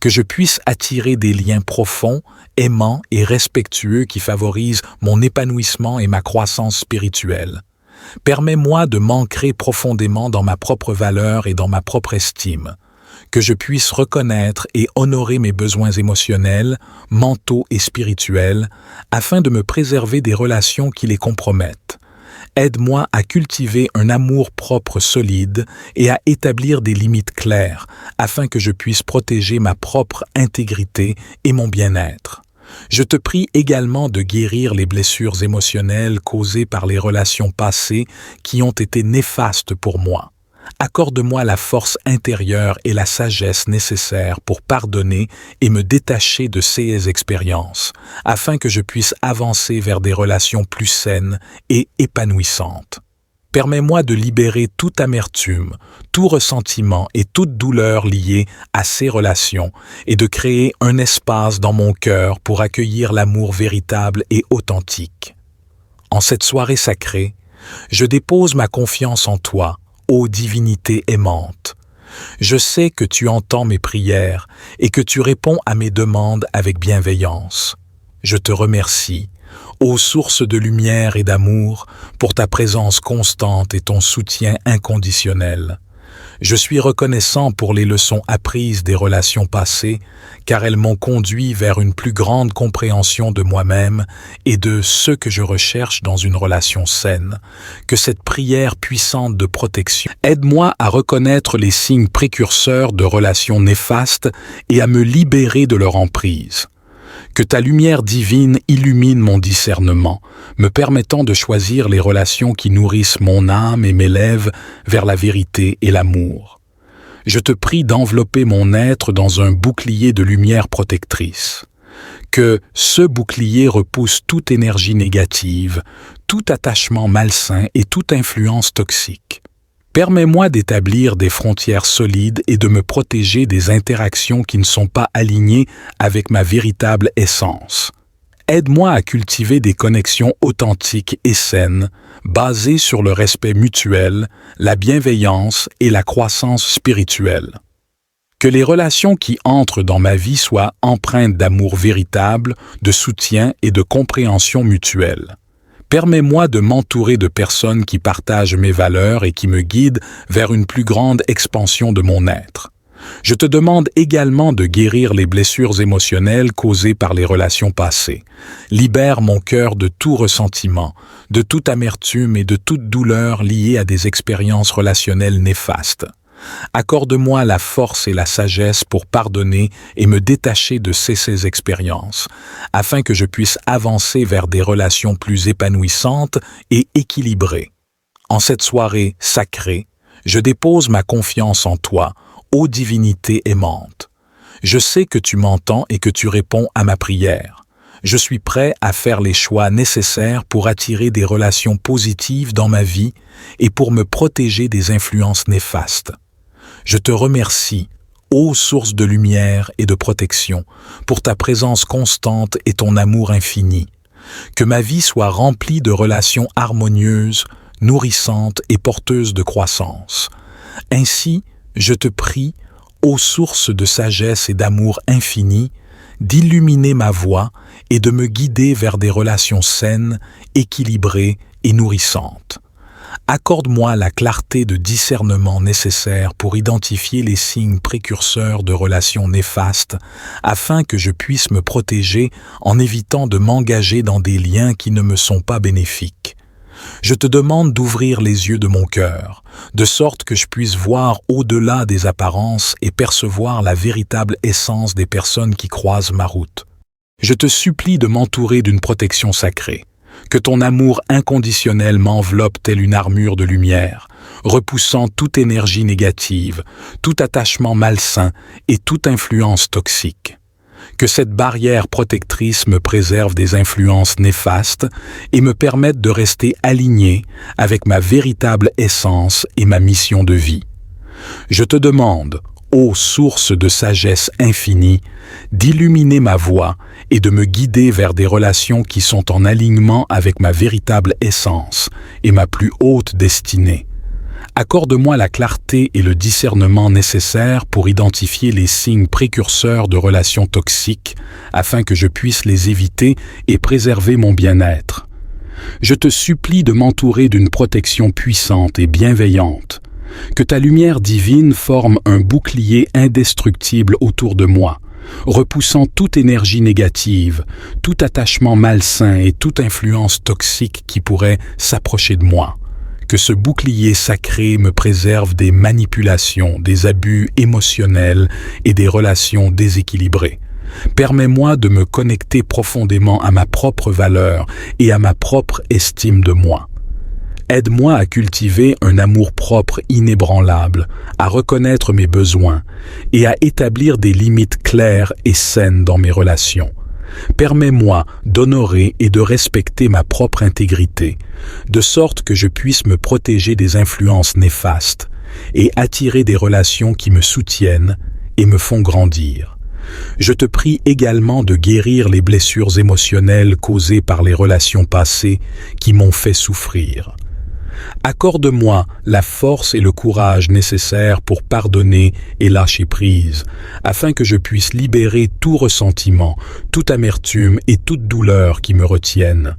Que je puisse attirer des liens profonds, aimants et respectueux qui favorisent mon épanouissement et ma croissance spirituelle. Permets-moi de m'ancrer profondément dans ma propre valeur et dans ma propre estime. Que je puisse reconnaître et honorer mes besoins émotionnels, mentaux et spirituels, afin de me préserver des relations qui les compromettent. Aide-moi à cultiver un amour-propre solide et à établir des limites claires, afin que je puisse protéger ma propre intégrité et mon bien-être. Je te prie également de guérir les blessures émotionnelles causées par les relations passées qui ont été néfastes pour moi. Accorde-moi la force intérieure et la sagesse nécessaires pour pardonner et me détacher de ces expériences, afin que je puisse avancer vers des relations plus saines et épanouissantes. Permets-moi de libérer toute amertume, tout ressentiment et toute douleur liée à ces relations et de créer un espace dans mon cœur pour accueillir l'amour véritable et authentique. En cette soirée sacrée, je dépose ma confiance en toi, ô divinité aimante. Je sais que tu entends mes prières et que tu réponds à mes demandes avec bienveillance. Je te remercie, ô source de lumière et d'amour, pour ta présence constante et ton soutien inconditionnel. Je suis reconnaissant pour les leçons apprises des relations passées, car elles m'ont conduit vers une plus grande compréhension de moi-même et de ce que je recherche dans une relation saine. Que cette prière puissante de protection aide-moi à reconnaître les signes précurseurs de relations néfastes et à me libérer de leur emprise. Que ta lumière divine illumine mon discernement, me permettant de choisir les relations qui nourrissent mon âme et m'élèvent vers la vérité et l'amour. Je te prie d'envelopper mon être dans un bouclier de lumière protectrice. Que ce bouclier repousse toute énergie négative, tout attachement malsain et toute influence toxique. Permets-moi d'établir des frontières solides et de me protéger des interactions qui ne sont pas alignées avec ma véritable essence. Aide-moi à cultiver des connexions authentiques et saines, basées sur le respect mutuel, la bienveillance et la croissance spirituelle. Que les relations qui entrent dans ma vie soient empreintes d'amour véritable, de soutien et de compréhension mutuelle. Permets-moi de m'entourer de personnes qui partagent mes valeurs et qui me guident vers une plus grande expansion de mon être. Je te demande également de guérir les blessures émotionnelles causées par les relations passées. Libère mon cœur de tout ressentiment, de toute amertume et de toute douleur liée à des expériences relationnelles néfastes. Accorde-moi la force et la sagesse pour pardonner et me détacher de ces expériences, afin que je puisse avancer vers des relations plus épanouissantes et équilibrées. En cette soirée sacrée, je dépose ma confiance en toi, ô divinité aimante. Je sais que tu m'entends et que tu réponds à ma prière. Je suis prêt à faire les choix nécessaires pour attirer des relations positives dans ma vie et pour me protéger des influences néfastes. Je te remercie, ô source de lumière et de protection, pour ta présence constante et ton amour infini. Que ma vie soit remplie de relations harmonieuses, nourrissantes et porteuses de croissance. Ainsi, je te prie, ô source de sagesse et d'amour infini, d'illuminer ma voie et de me guider vers des relations saines, équilibrées et nourrissantes. Accorde-moi la clarté de discernement nécessaire pour identifier les signes précurseurs de relations néfastes afin que je puisse me protéger en évitant de m'engager dans des liens qui ne me sont pas bénéfiques. Je te demande d'ouvrir les yeux de mon cœur, de sorte que je puisse voir au-delà des apparences et percevoir la véritable essence des personnes qui croisent ma route. Je te supplie de m'entourer d'une protection sacrée. Que ton amour inconditionnel m'enveloppe telle une armure de lumière, repoussant toute énergie négative, tout attachement malsain et toute influence toxique. Que cette barrière protectrice me préserve des influences néfastes et me permette de rester aligné avec ma véritable essence et ma mission de vie. Je te demande, ô source de sagesse infinie, d'illuminer ma voie et de me guider vers des relations qui sont en alignement avec ma véritable essence et ma plus haute destinée. Accorde-moi la clarté et le discernement nécessaires pour identifier les signes précurseurs de relations toxiques afin que je puisse les éviter et préserver mon bien-être. Je te supplie de m'entourer d'une protection puissante et bienveillante. Que ta lumière divine forme un bouclier indestructible autour de moi, repoussant toute énergie négative, tout attachement malsain et toute influence toxique qui pourrait s'approcher de moi. Que ce bouclier sacré me préserve des manipulations, des abus émotionnels et des relations déséquilibrées. Permets-moi de me connecter profondément à ma propre valeur et à ma propre estime de moi. Aide-moi à cultiver un amour-propre inébranlable, à reconnaître mes besoins et à établir des limites claires et saines dans mes relations. Permets-moi d'honorer et de respecter ma propre intégrité, de sorte que je puisse me protéger des influences néfastes et attirer des relations qui me soutiennent et me font grandir. Je te prie également de guérir les blessures émotionnelles causées par les relations passées qui m'ont fait souffrir. Accorde-moi la force et le courage nécessaires pour pardonner et lâcher prise, afin que je puisse libérer tout ressentiment, toute amertume et toute douleur qui me retiennent.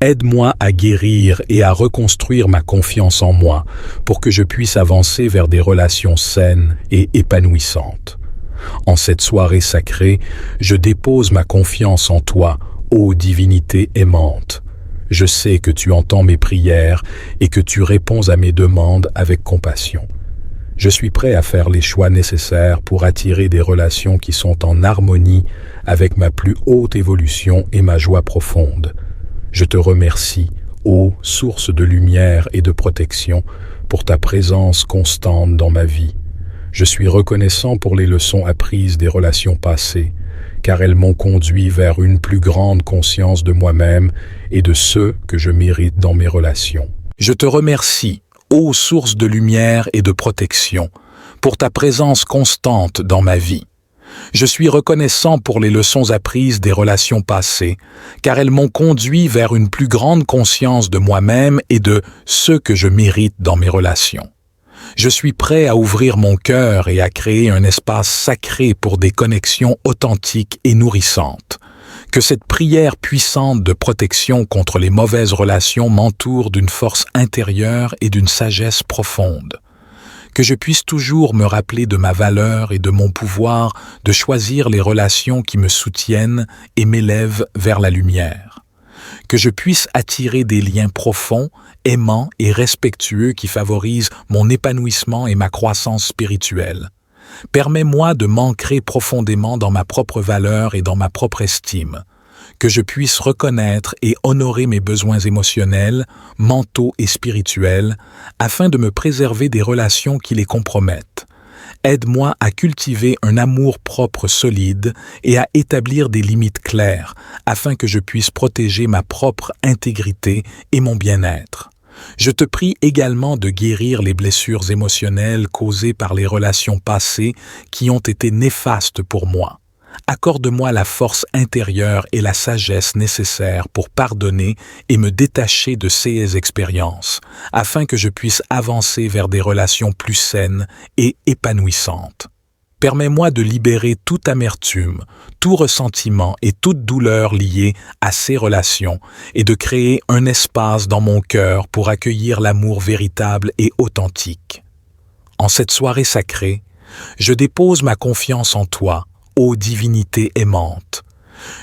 Aide-moi à guérir et à reconstruire ma confiance en moi pour que je puisse avancer vers des relations saines et épanouissantes. En cette soirée sacrée, je dépose ma confiance en toi, ô divinité aimante. Je sais que tu entends mes prières et que tu réponds à mes demandes avec compassion. Je suis prêt à faire les choix nécessaires pour attirer des relations qui sont en harmonie avec ma plus haute évolution et ma joie profonde. Je te remercie, ô source de lumière et de protection, pour ta présence constante dans ma vie. Je suis reconnaissant pour les leçons apprises des relations passées, car elles m'ont conduit vers une plus grande conscience de moi-même et de ceux que je mérite dans mes relations. Je te remercie, ô source de lumière et de protection, pour ta présence constante dans ma vie. Je suis reconnaissant pour les leçons apprises des relations passées, car elles m'ont conduit vers une plus grande conscience de moi-même et de ceux que je mérite dans mes relations. Je suis prêt à ouvrir mon cœur et à créer un espace sacré pour des connexions authentiques et nourrissantes. Que cette prière puissante de protection contre les mauvaises relations m'entoure d'une force intérieure et d'une sagesse profonde. Que je puisse toujours me rappeler de ma valeur et de mon pouvoir de choisir les relations qui me soutiennent et m'élèvent vers la lumière. Que je puisse attirer des liens profonds, aimants et respectueux qui favorisent mon épanouissement et ma croissance spirituelle. Permets-moi de m'ancrer profondément dans ma propre valeur et dans ma propre estime. Que je puisse reconnaître et honorer mes besoins émotionnels, mentaux et spirituels, afin de me préserver des relations qui les compromettent. Aide-moi à cultiver un amour-propre solide et à établir des limites claires, afin que je puisse protéger ma propre intégrité et mon bien-être. Je te prie également de guérir les blessures émotionnelles causées par les relations passées qui ont été néfastes pour moi. Accorde-moi la force intérieure et la sagesse nécessaires pour pardonner et me détacher de ces expériences, afin que je puisse avancer vers des relations plus saines et épanouissantes. Permets-moi de libérer toute amertume, tout ressentiment et toute douleur liée à ces relations et de créer un espace dans mon cœur pour accueillir l'amour véritable et authentique. En cette soirée sacrée, je dépose ma confiance en toi, ô divinité aimante.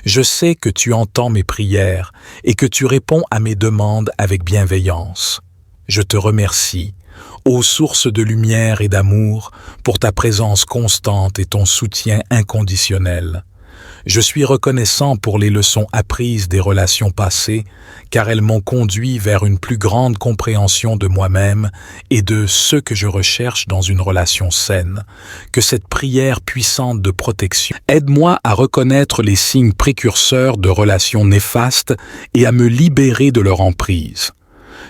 Je sais que tu entends mes prières et que tu réponds à mes demandes avec bienveillance. Je te remercie, ô source de lumière et d'amour, pour ta présence constante et ton soutien inconditionnel. Je suis reconnaissant pour les leçons apprises des relations passées, car elles m'ont conduit vers une plus grande compréhension de moi-même et de ce que je recherche dans une relation saine. Que cette prière puissante de protection aide-moi à reconnaître les signes précurseurs de relations néfastes et à me libérer de leur emprise.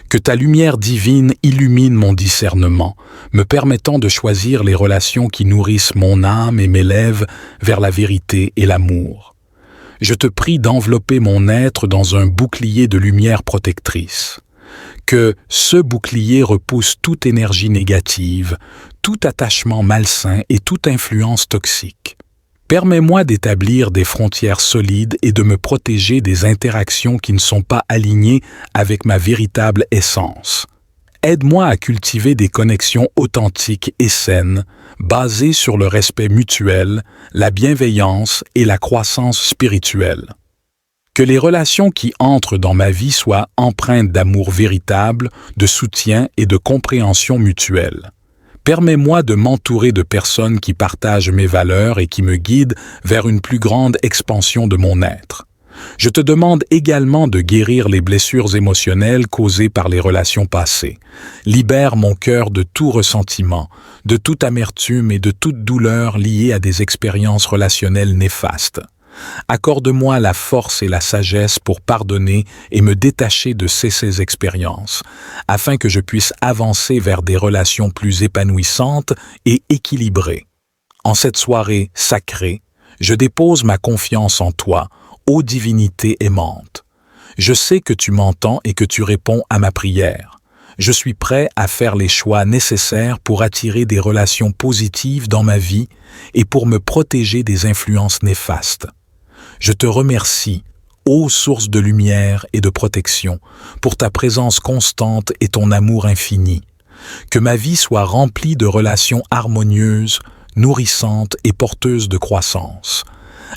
Que ta lumière divine illumine mon discernement, me permettant de choisir les relations qui nourrissent mon âme et m'élèvent vers la vérité et l'amour. Je te prie d'envelopper mon être dans un bouclier de lumière protectrice. Que ce bouclier repousse toute énergie négative, tout attachement malsain et toute influence toxique. Permets-moi d'établir des frontières solides et de me protéger des interactions qui ne sont pas alignées avec ma véritable essence. Aide-moi à cultiver des connexions authentiques et saines, basées sur le respect mutuel, la bienveillance et la croissance spirituelle. Que les relations qui entrent dans ma vie soient empreintes d'amour véritable, de soutien et de compréhension mutuelle. Permets-moi de m'entourer de personnes qui partagent mes valeurs et qui me guident vers une plus grande expansion de mon être. Je te demande également de guérir les blessures émotionnelles causées par les relations passées. Libère mon cœur de tout ressentiment, de toute amertume et de toute douleur liée à des expériences relationnelles néfastes. Accorde-moi la force et la sagesse pour pardonner et me détacher de ces expériences, afin que je puisse avancer vers des relations plus épanouissantes et équilibrées. En cette soirée sacrée, je dépose ma confiance en toi, ô divinité aimante. Je sais que tu m'entends et que tu réponds à ma prière. Je suis prêt à faire les choix nécessaires pour attirer des relations positives dans ma vie et pour me protéger des influences néfastes. Je te remercie, ô source de lumière et de protection, pour ta présence constante et ton amour infini. Que ma vie soit remplie de relations harmonieuses, nourrissantes et porteuses de croissance.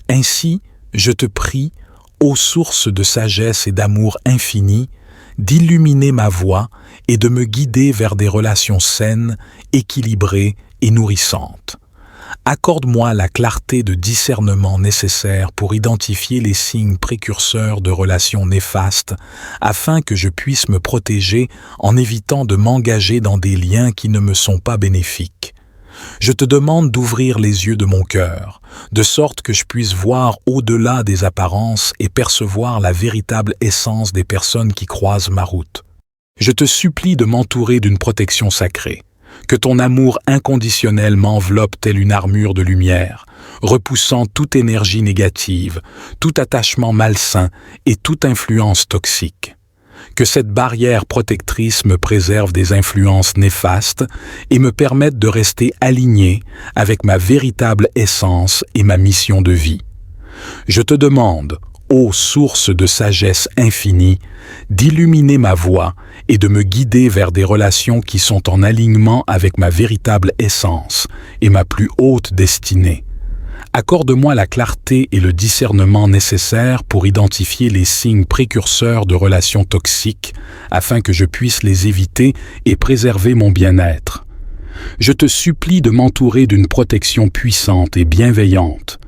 Ainsi, je te prie, ô source de sagesse et d'amour infini, d'illuminer ma voie et de me guider vers des relations saines, équilibrées et nourrissantes. Accorde-moi la clarté de discernement nécessaire pour identifier les signes précurseurs de relations néfastes afin que je puisse me protéger en évitant de m'engager dans des liens qui ne me sont pas bénéfiques. Je te demande d'ouvrir les yeux de mon cœur, de sorte que je puisse voir au-delà des apparences et percevoir la véritable essence des personnes qui croisent ma route. Je te supplie de m'entourer d'une protection sacrée. Que ton amour inconditionnel m'enveloppe telle une armure de lumière, repoussant toute énergie négative, tout attachement malsain et toute influence toxique. Que cette barrière protectrice me préserve des influences néfastes et me permette de rester aligné avec ma véritable essence et ma mission de vie. Je te demande, ô source de sagesse infinie, d'illuminer ma voie et de me guider vers des relations qui sont en alignement avec ma véritable essence et ma plus haute destinée. Accorde-moi la clarté et le discernement nécessaires pour identifier les signes précurseurs de relations toxiques afin que je puisse les éviter et préserver mon bien-être. Je te supplie de m'entourer d'une protection puissante et bienveillante.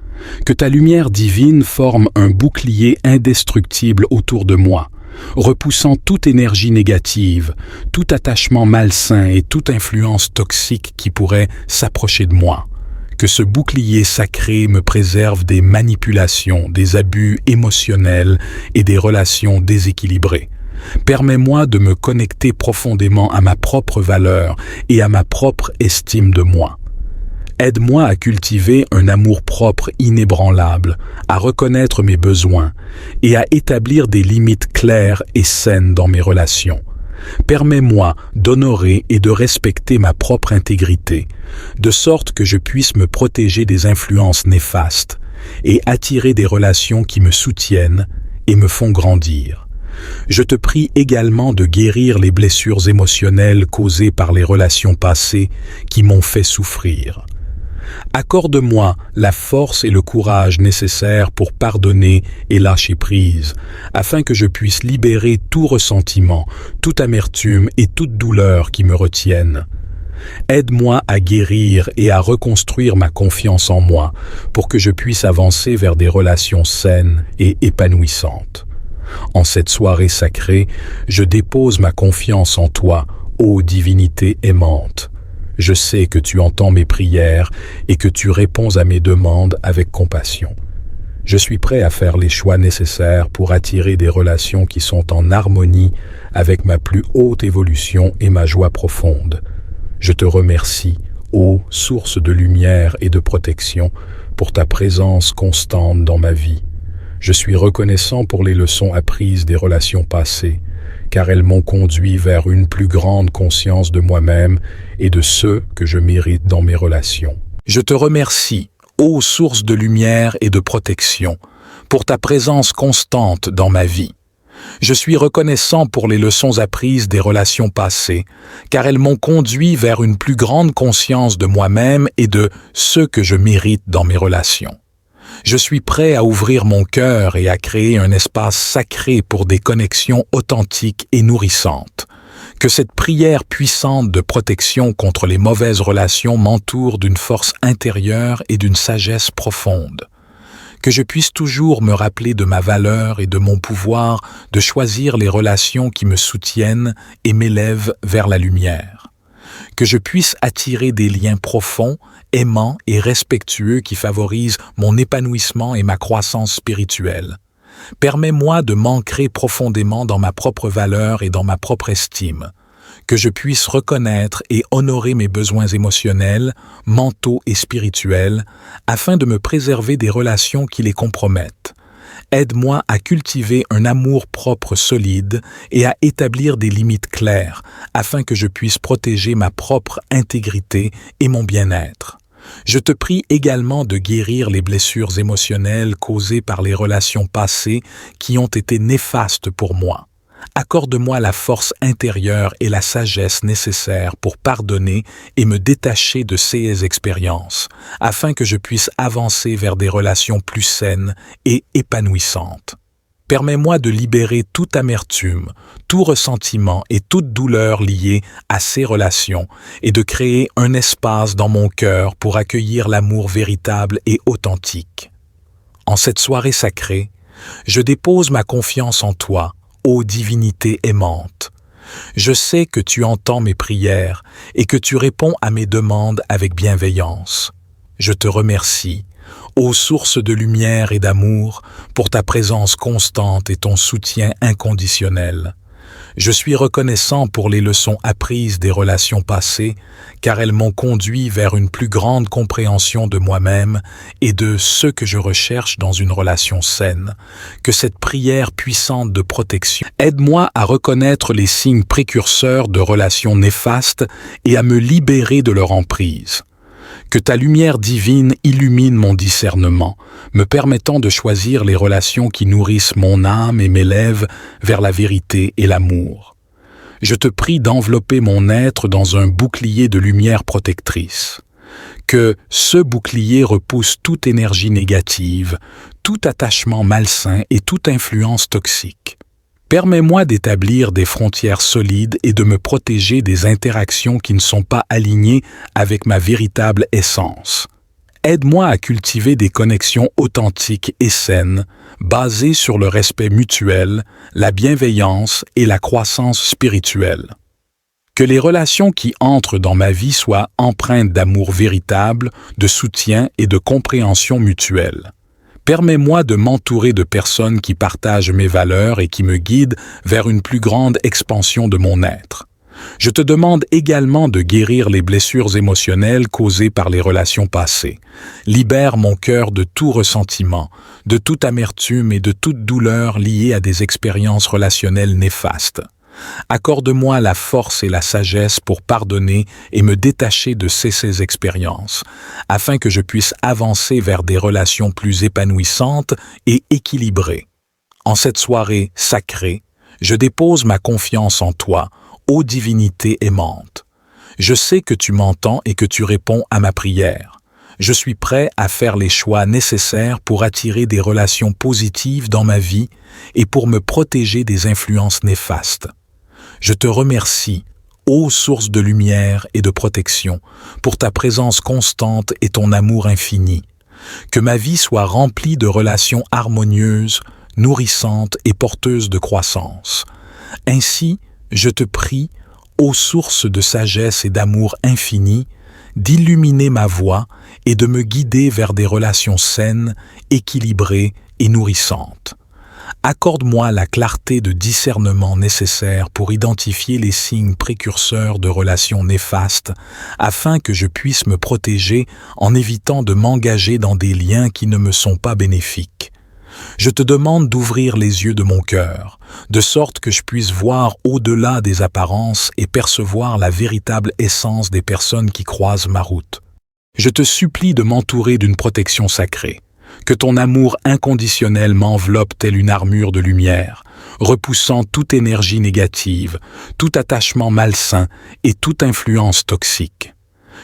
Que ta lumière divine forme un bouclier indestructible autour de moi, repoussant toute énergie négative, tout attachement malsain et toute influence toxique qui pourrait s'approcher de moi. Que ce bouclier sacré me préserve des manipulations, des abus émotionnels et des relations déséquilibrées. Permets-moi de me connecter profondément à ma propre valeur et à ma propre estime de moi. Aide-moi à cultiver un amour-propre inébranlable, à reconnaître mes besoins et à établir des limites claires et saines dans mes relations. Permets-moi d'honorer et de respecter ma propre intégrité, de sorte que je puisse me protéger des influences néfastes et attirer des relations qui me soutiennent et me font grandir. Je te prie également de guérir les blessures émotionnelles causées par les relations passées qui m'ont fait souffrir. Accorde-moi la force et le courage nécessaires pour pardonner et lâcher prise, afin que je puisse libérer tout ressentiment, toute amertume et toute douleur qui me retiennent. Aide-moi à guérir et à reconstruire ma confiance en moi, pour que je puisse avancer vers des relations saines et épanouissantes. En cette soirée sacrée, je dépose ma confiance en toi, ô divinité aimante. Je sais que tu entends mes prières et que tu réponds à mes demandes avec compassion. Je suis prêt à faire les choix nécessaires pour attirer des relations qui sont en harmonie avec ma plus haute évolution et ma joie profonde. Je te remercie, ô source de lumière et de protection, pour ta présence constante dans ma vie. Je suis reconnaissant pour les leçons apprises des relations passées, car elles m'ont conduit vers une plus grande conscience de moi-même et de ceux que je mérite dans mes relations. Je te remercie, ô source de lumière et de protection, pour ta présence constante dans ma vie. Je suis reconnaissant pour les leçons apprises des relations passées, car elles m'ont conduit vers une plus grande conscience de moi-même et de ceux que je mérite dans mes relations. Je suis prêt à ouvrir mon cœur et à créer un espace sacré pour des connexions authentiques et nourrissantes. Que cette prière puissante de protection contre les mauvaises relations m'entoure d'une force intérieure et d'une sagesse profonde. Que je puisse toujours me rappeler de ma valeur et de mon pouvoir de choisir les relations qui me soutiennent et m'élèvent vers la lumière. Que je puisse attirer des liens profonds, aimants et respectueux qui favorisent mon épanouissement et ma croissance spirituelle. Permets-moi de m'ancrer profondément dans ma propre valeur et dans ma propre estime. Que je puisse reconnaître et honorer mes besoins émotionnels, mentaux et spirituels, afin de me préserver des relations qui les compromettent. Aide-moi à cultiver un amour-propre solide et à établir des limites claires afin que je puisse protéger ma propre intégrité et mon bien-être. Je te prie également de guérir les blessures émotionnelles causées par les relations passées qui ont été néfastes pour moi. Accorde-moi la force intérieure et la sagesse nécessaires pour pardonner et me détacher de ces expériences, afin que je puisse avancer vers des relations plus saines et épanouissantes. Permets-moi de libérer toute amertume, tout ressentiment et toute douleur liée à ces relations et de créer un espace dans mon cœur pour accueillir l'amour véritable et authentique. En cette soirée sacrée, je dépose ma confiance en toi, ô divinité aimante. Je sais que tu entends mes prières et que tu réponds à mes demandes avec bienveillance. Je te remercie, ô source de lumière et d'amour, pour ta présence constante et ton soutien inconditionnel. Je suis reconnaissant pour les leçons apprises des relations passées, car elles m'ont conduit vers une plus grande compréhension de moi-même et de ce que je recherche dans une relation saine. Que cette prière puissante de protection aide-moi à reconnaître les signes précurseurs de relations néfastes et à me libérer de leur emprise. Que ta lumière divine illumine mon discernement, me permettant de choisir les relations qui nourrissent mon âme et m'élèvent vers la vérité et l'amour. Je te prie d'envelopper mon être dans un bouclier de lumière protectrice. Que ce bouclier repousse toute énergie négative, tout attachement malsain et toute influence toxique. Permets-moi d'établir des frontières solides et de me protéger des interactions qui ne sont pas alignées avec ma véritable essence. Aide-moi à cultiver des connexions authentiques et saines, basées sur le respect mutuel, la bienveillance et la croissance spirituelle. Que les relations qui entrent dans ma vie soient empreintes d'amour véritable, de soutien et de compréhension mutuelle. Permets-moi de m'entourer de personnes qui partagent mes valeurs et qui me guident vers une plus grande expansion de mon être. Je te demande également de guérir les blessures émotionnelles causées par les relations passées. Libère mon cœur de tout ressentiment, de toute amertume et de toute douleur liée à des expériences relationnelles néfastes. Accorde-moi la force et la sagesse pour pardonner et me détacher de ces expériences, afin que je puisse avancer vers des relations plus épanouissantes et équilibrées. En cette soirée sacrée, je dépose ma confiance en toi, ô divinité aimante. Je sais que tu m'entends et que tu réponds à ma prière. Je suis prêt à faire les choix nécessaires pour attirer des relations positives dans ma vie et pour me protéger des influences néfastes. Je te remercie, ô source de lumière et de protection, pour ta présence constante et ton amour infini. Que ma vie soit remplie de relations harmonieuses, nourrissantes et porteuses de croissance. Ainsi, je te prie, ô source de sagesse et d'amour infini, d'illuminer ma voie et de me guider vers des relations saines, équilibrées et nourrissantes. Accorde-moi la clarté de discernement nécessaire pour identifier les signes précurseurs de relations néfastes afin que je puisse me protéger en évitant de m'engager dans des liens qui ne me sont pas bénéfiques. Je te demande d'ouvrir les yeux de mon cœur, de sorte que je puisse voir au-delà des apparences et percevoir la véritable essence des personnes qui croisent ma route. Je te supplie de m'entourer d'une protection sacrée. Que ton amour inconditionnel m'enveloppe telle une armure de lumière, repoussant toute énergie négative, tout attachement malsain et toute influence toxique.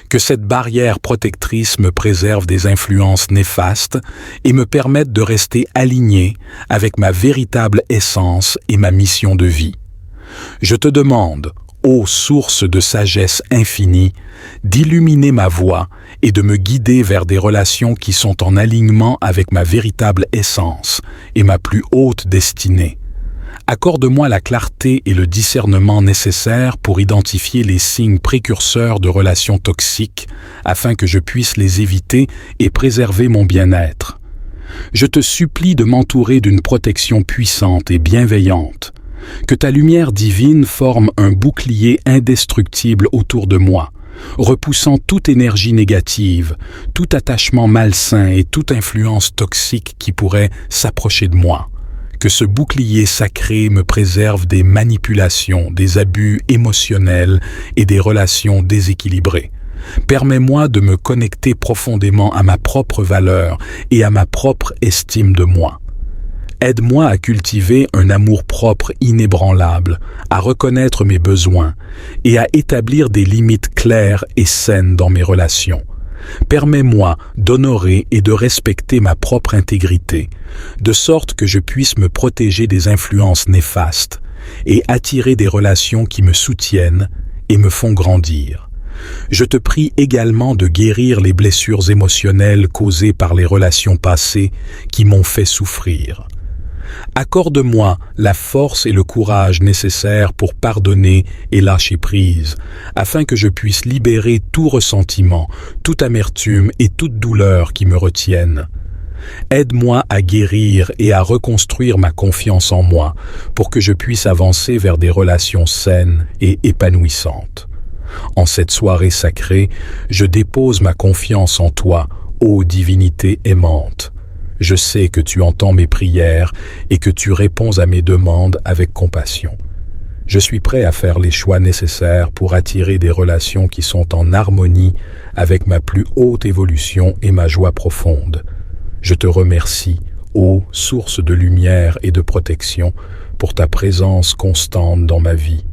Que cette barrière protectrice me préserve des influences néfastes et me permette de rester aligné avec ma véritable essence et ma mission de vie. Je te demande, ô source de sagesse infinie, d'illuminer ma voie et de me guider vers des relations qui sont en alignement avec ma véritable essence et ma plus haute destinée. Accorde-moi la clarté et le discernement nécessaires pour identifier les signes précurseurs de relations toxiques afin que je puisse les éviter et préserver mon bien-être. Je te supplie de m'entourer d'une protection puissante et bienveillante. Que ta lumière divine forme un bouclier indestructible autour de moi, repoussant toute énergie négative, tout attachement malsain et toute influence toxique qui pourrait s'approcher de moi. Que ce bouclier sacré me préserve des manipulations, des abus émotionnels et des relations déséquilibrées. Permets-moi de me connecter profondément à ma propre valeur et à ma propre estime de moi. Aide-moi à cultiver un amour-propre inébranlable, à reconnaître mes besoins et à établir des limites claires et saines dans mes relations. Permets-moi d'honorer et de respecter ma propre intégrité, de sorte que je puisse me protéger des influences néfastes et attirer des relations qui me soutiennent et me font grandir. Je te prie également de guérir les blessures émotionnelles causées par les relations passées qui m'ont fait souffrir. Accorde-moi la force et le courage nécessaires pour pardonner et lâcher prise, afin que je puisse libérer tout ressentiment, toute amertume et toute douleur qui me retiennent. Aide-moi à guérir et à reconstruire ma confiance en moi, pour que je puisse avancer vers des relations saines et épanouissantes. En cette soirée sacrée, je dépose ma confiance en toi, ô divinité aimante. Je sais que tu entends mes prières et que tu réponds à mes demandes avec compassion. Je suis prêt à faire les choix nécessaires pour attirer des relations qui sont en harmonie avec ma plus haute évolution et ma joie profonde. Je te remercie, ô source de lumière et de protection, pour ta présence constante dans ma vie.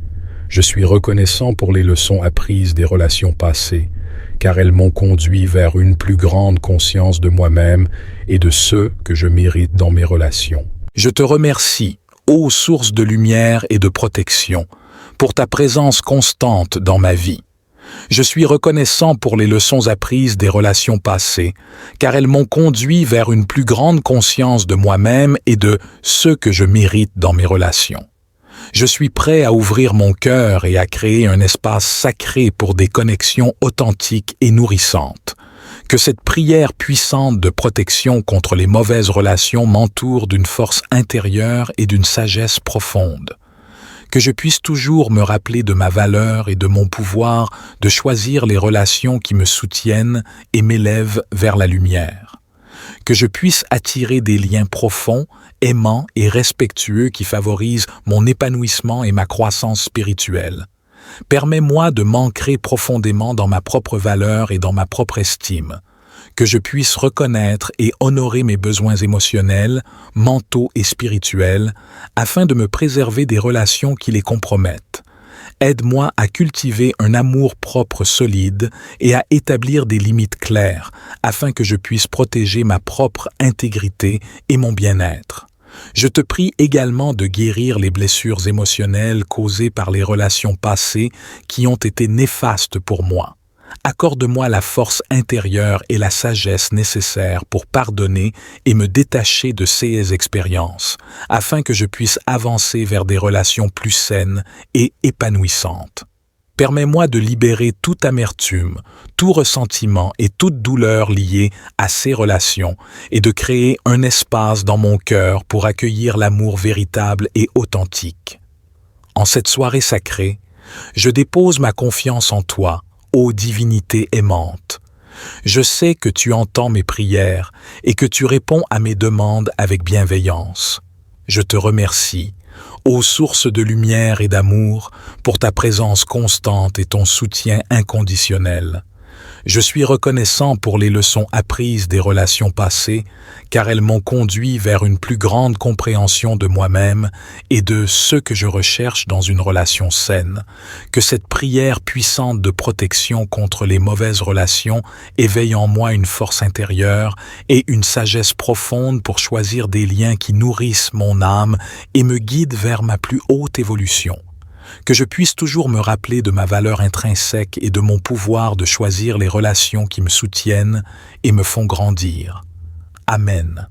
Je suis reconnaissant pour les leçons apprises des relations passées, car elles m'ont conduit vers une plus grande conscience de moi-même et de ceux que je mérite dans mes relations. Je te remercie, ô source de lumière et de protection, pour ta présence constante dans ma vie. Je suis reconnaissant pour les leçons apprises des relations passées, car elles m'ont conduit vers une plus grande conscience de moi-même et de ceux que je mérite dans mes relations. Je suis prêt à ouvrir mon cœur et à créer un espace sacré pour des connexions authentiques et nourrissantes. Que cette prière puissante de protection contre les mauvaises relations m'entoure d'une force intérieure et d'une sagesse profonde. Que je puisse toujours me rappeler de ma valeur et de mon pouvoir de choisir les relations qui me soutiennent et m'élèvent vers la lumière. Que je puisse attirer des liens profonds, aimants et respectueux qui favorisent mon épanouissement et ma croissance spirituelle. Permets-moi de m'ancrer profondément dans ma propre valeur et dans ma propre estime. Que je puisse reconnaître et honorer mes besoins émotionnels, mentaux et spirituels, afin de me préserver des relations qui les compromettent. Aide-moi à cultiver un amour-propre solide et à établir des limites claires, afin que je puisse protéger ma propre intégrité et mon bien-être. Je te prie également de guérir les blessures émotionnelles causées par les relations passées qui ont été néfastes pour moi. Accorde-moi la force intérieure et la sagesse nécessaires pour pardonner et me détacher de ces expériences, afin que je puisse avancer vers des relations plus saines et épanouissantes. Permets-moi de libérer toute amertume, tout ressentiment et toute douleur liée à ces relations et de créer un espace dans mon cœur pour accueillir l'amour véritable et authentique. En cette soirée sacrée, je dépose ma confiance en toi, ô divinité aimante. Je sais que tu entends mes prières et que tu réponds à mes demandes avec bienveillance. Je te remercie, ô source de lumière et d'amour, pour ta présence constante et ton soutien inconditionnel. Je suis reconnaissant pour les leçons apprises des relations passées, car elles m'ont conduit vers une plus grande compréhension de moi-même et de ce que je recherche dans une relation saine. Que cette prière puissante de protection contre les mauvaises relations éveille en moi une force intérieure et une sagesse profonde pour choisir des liens qui nourrissent mon âme et me guident vers ma plus haute évolution. Que je puisse toujours me rappeler de ma valeur intrinsèque et de mon pouvoir de choisir les relations qui me soutiennent et me font grandir. Amen.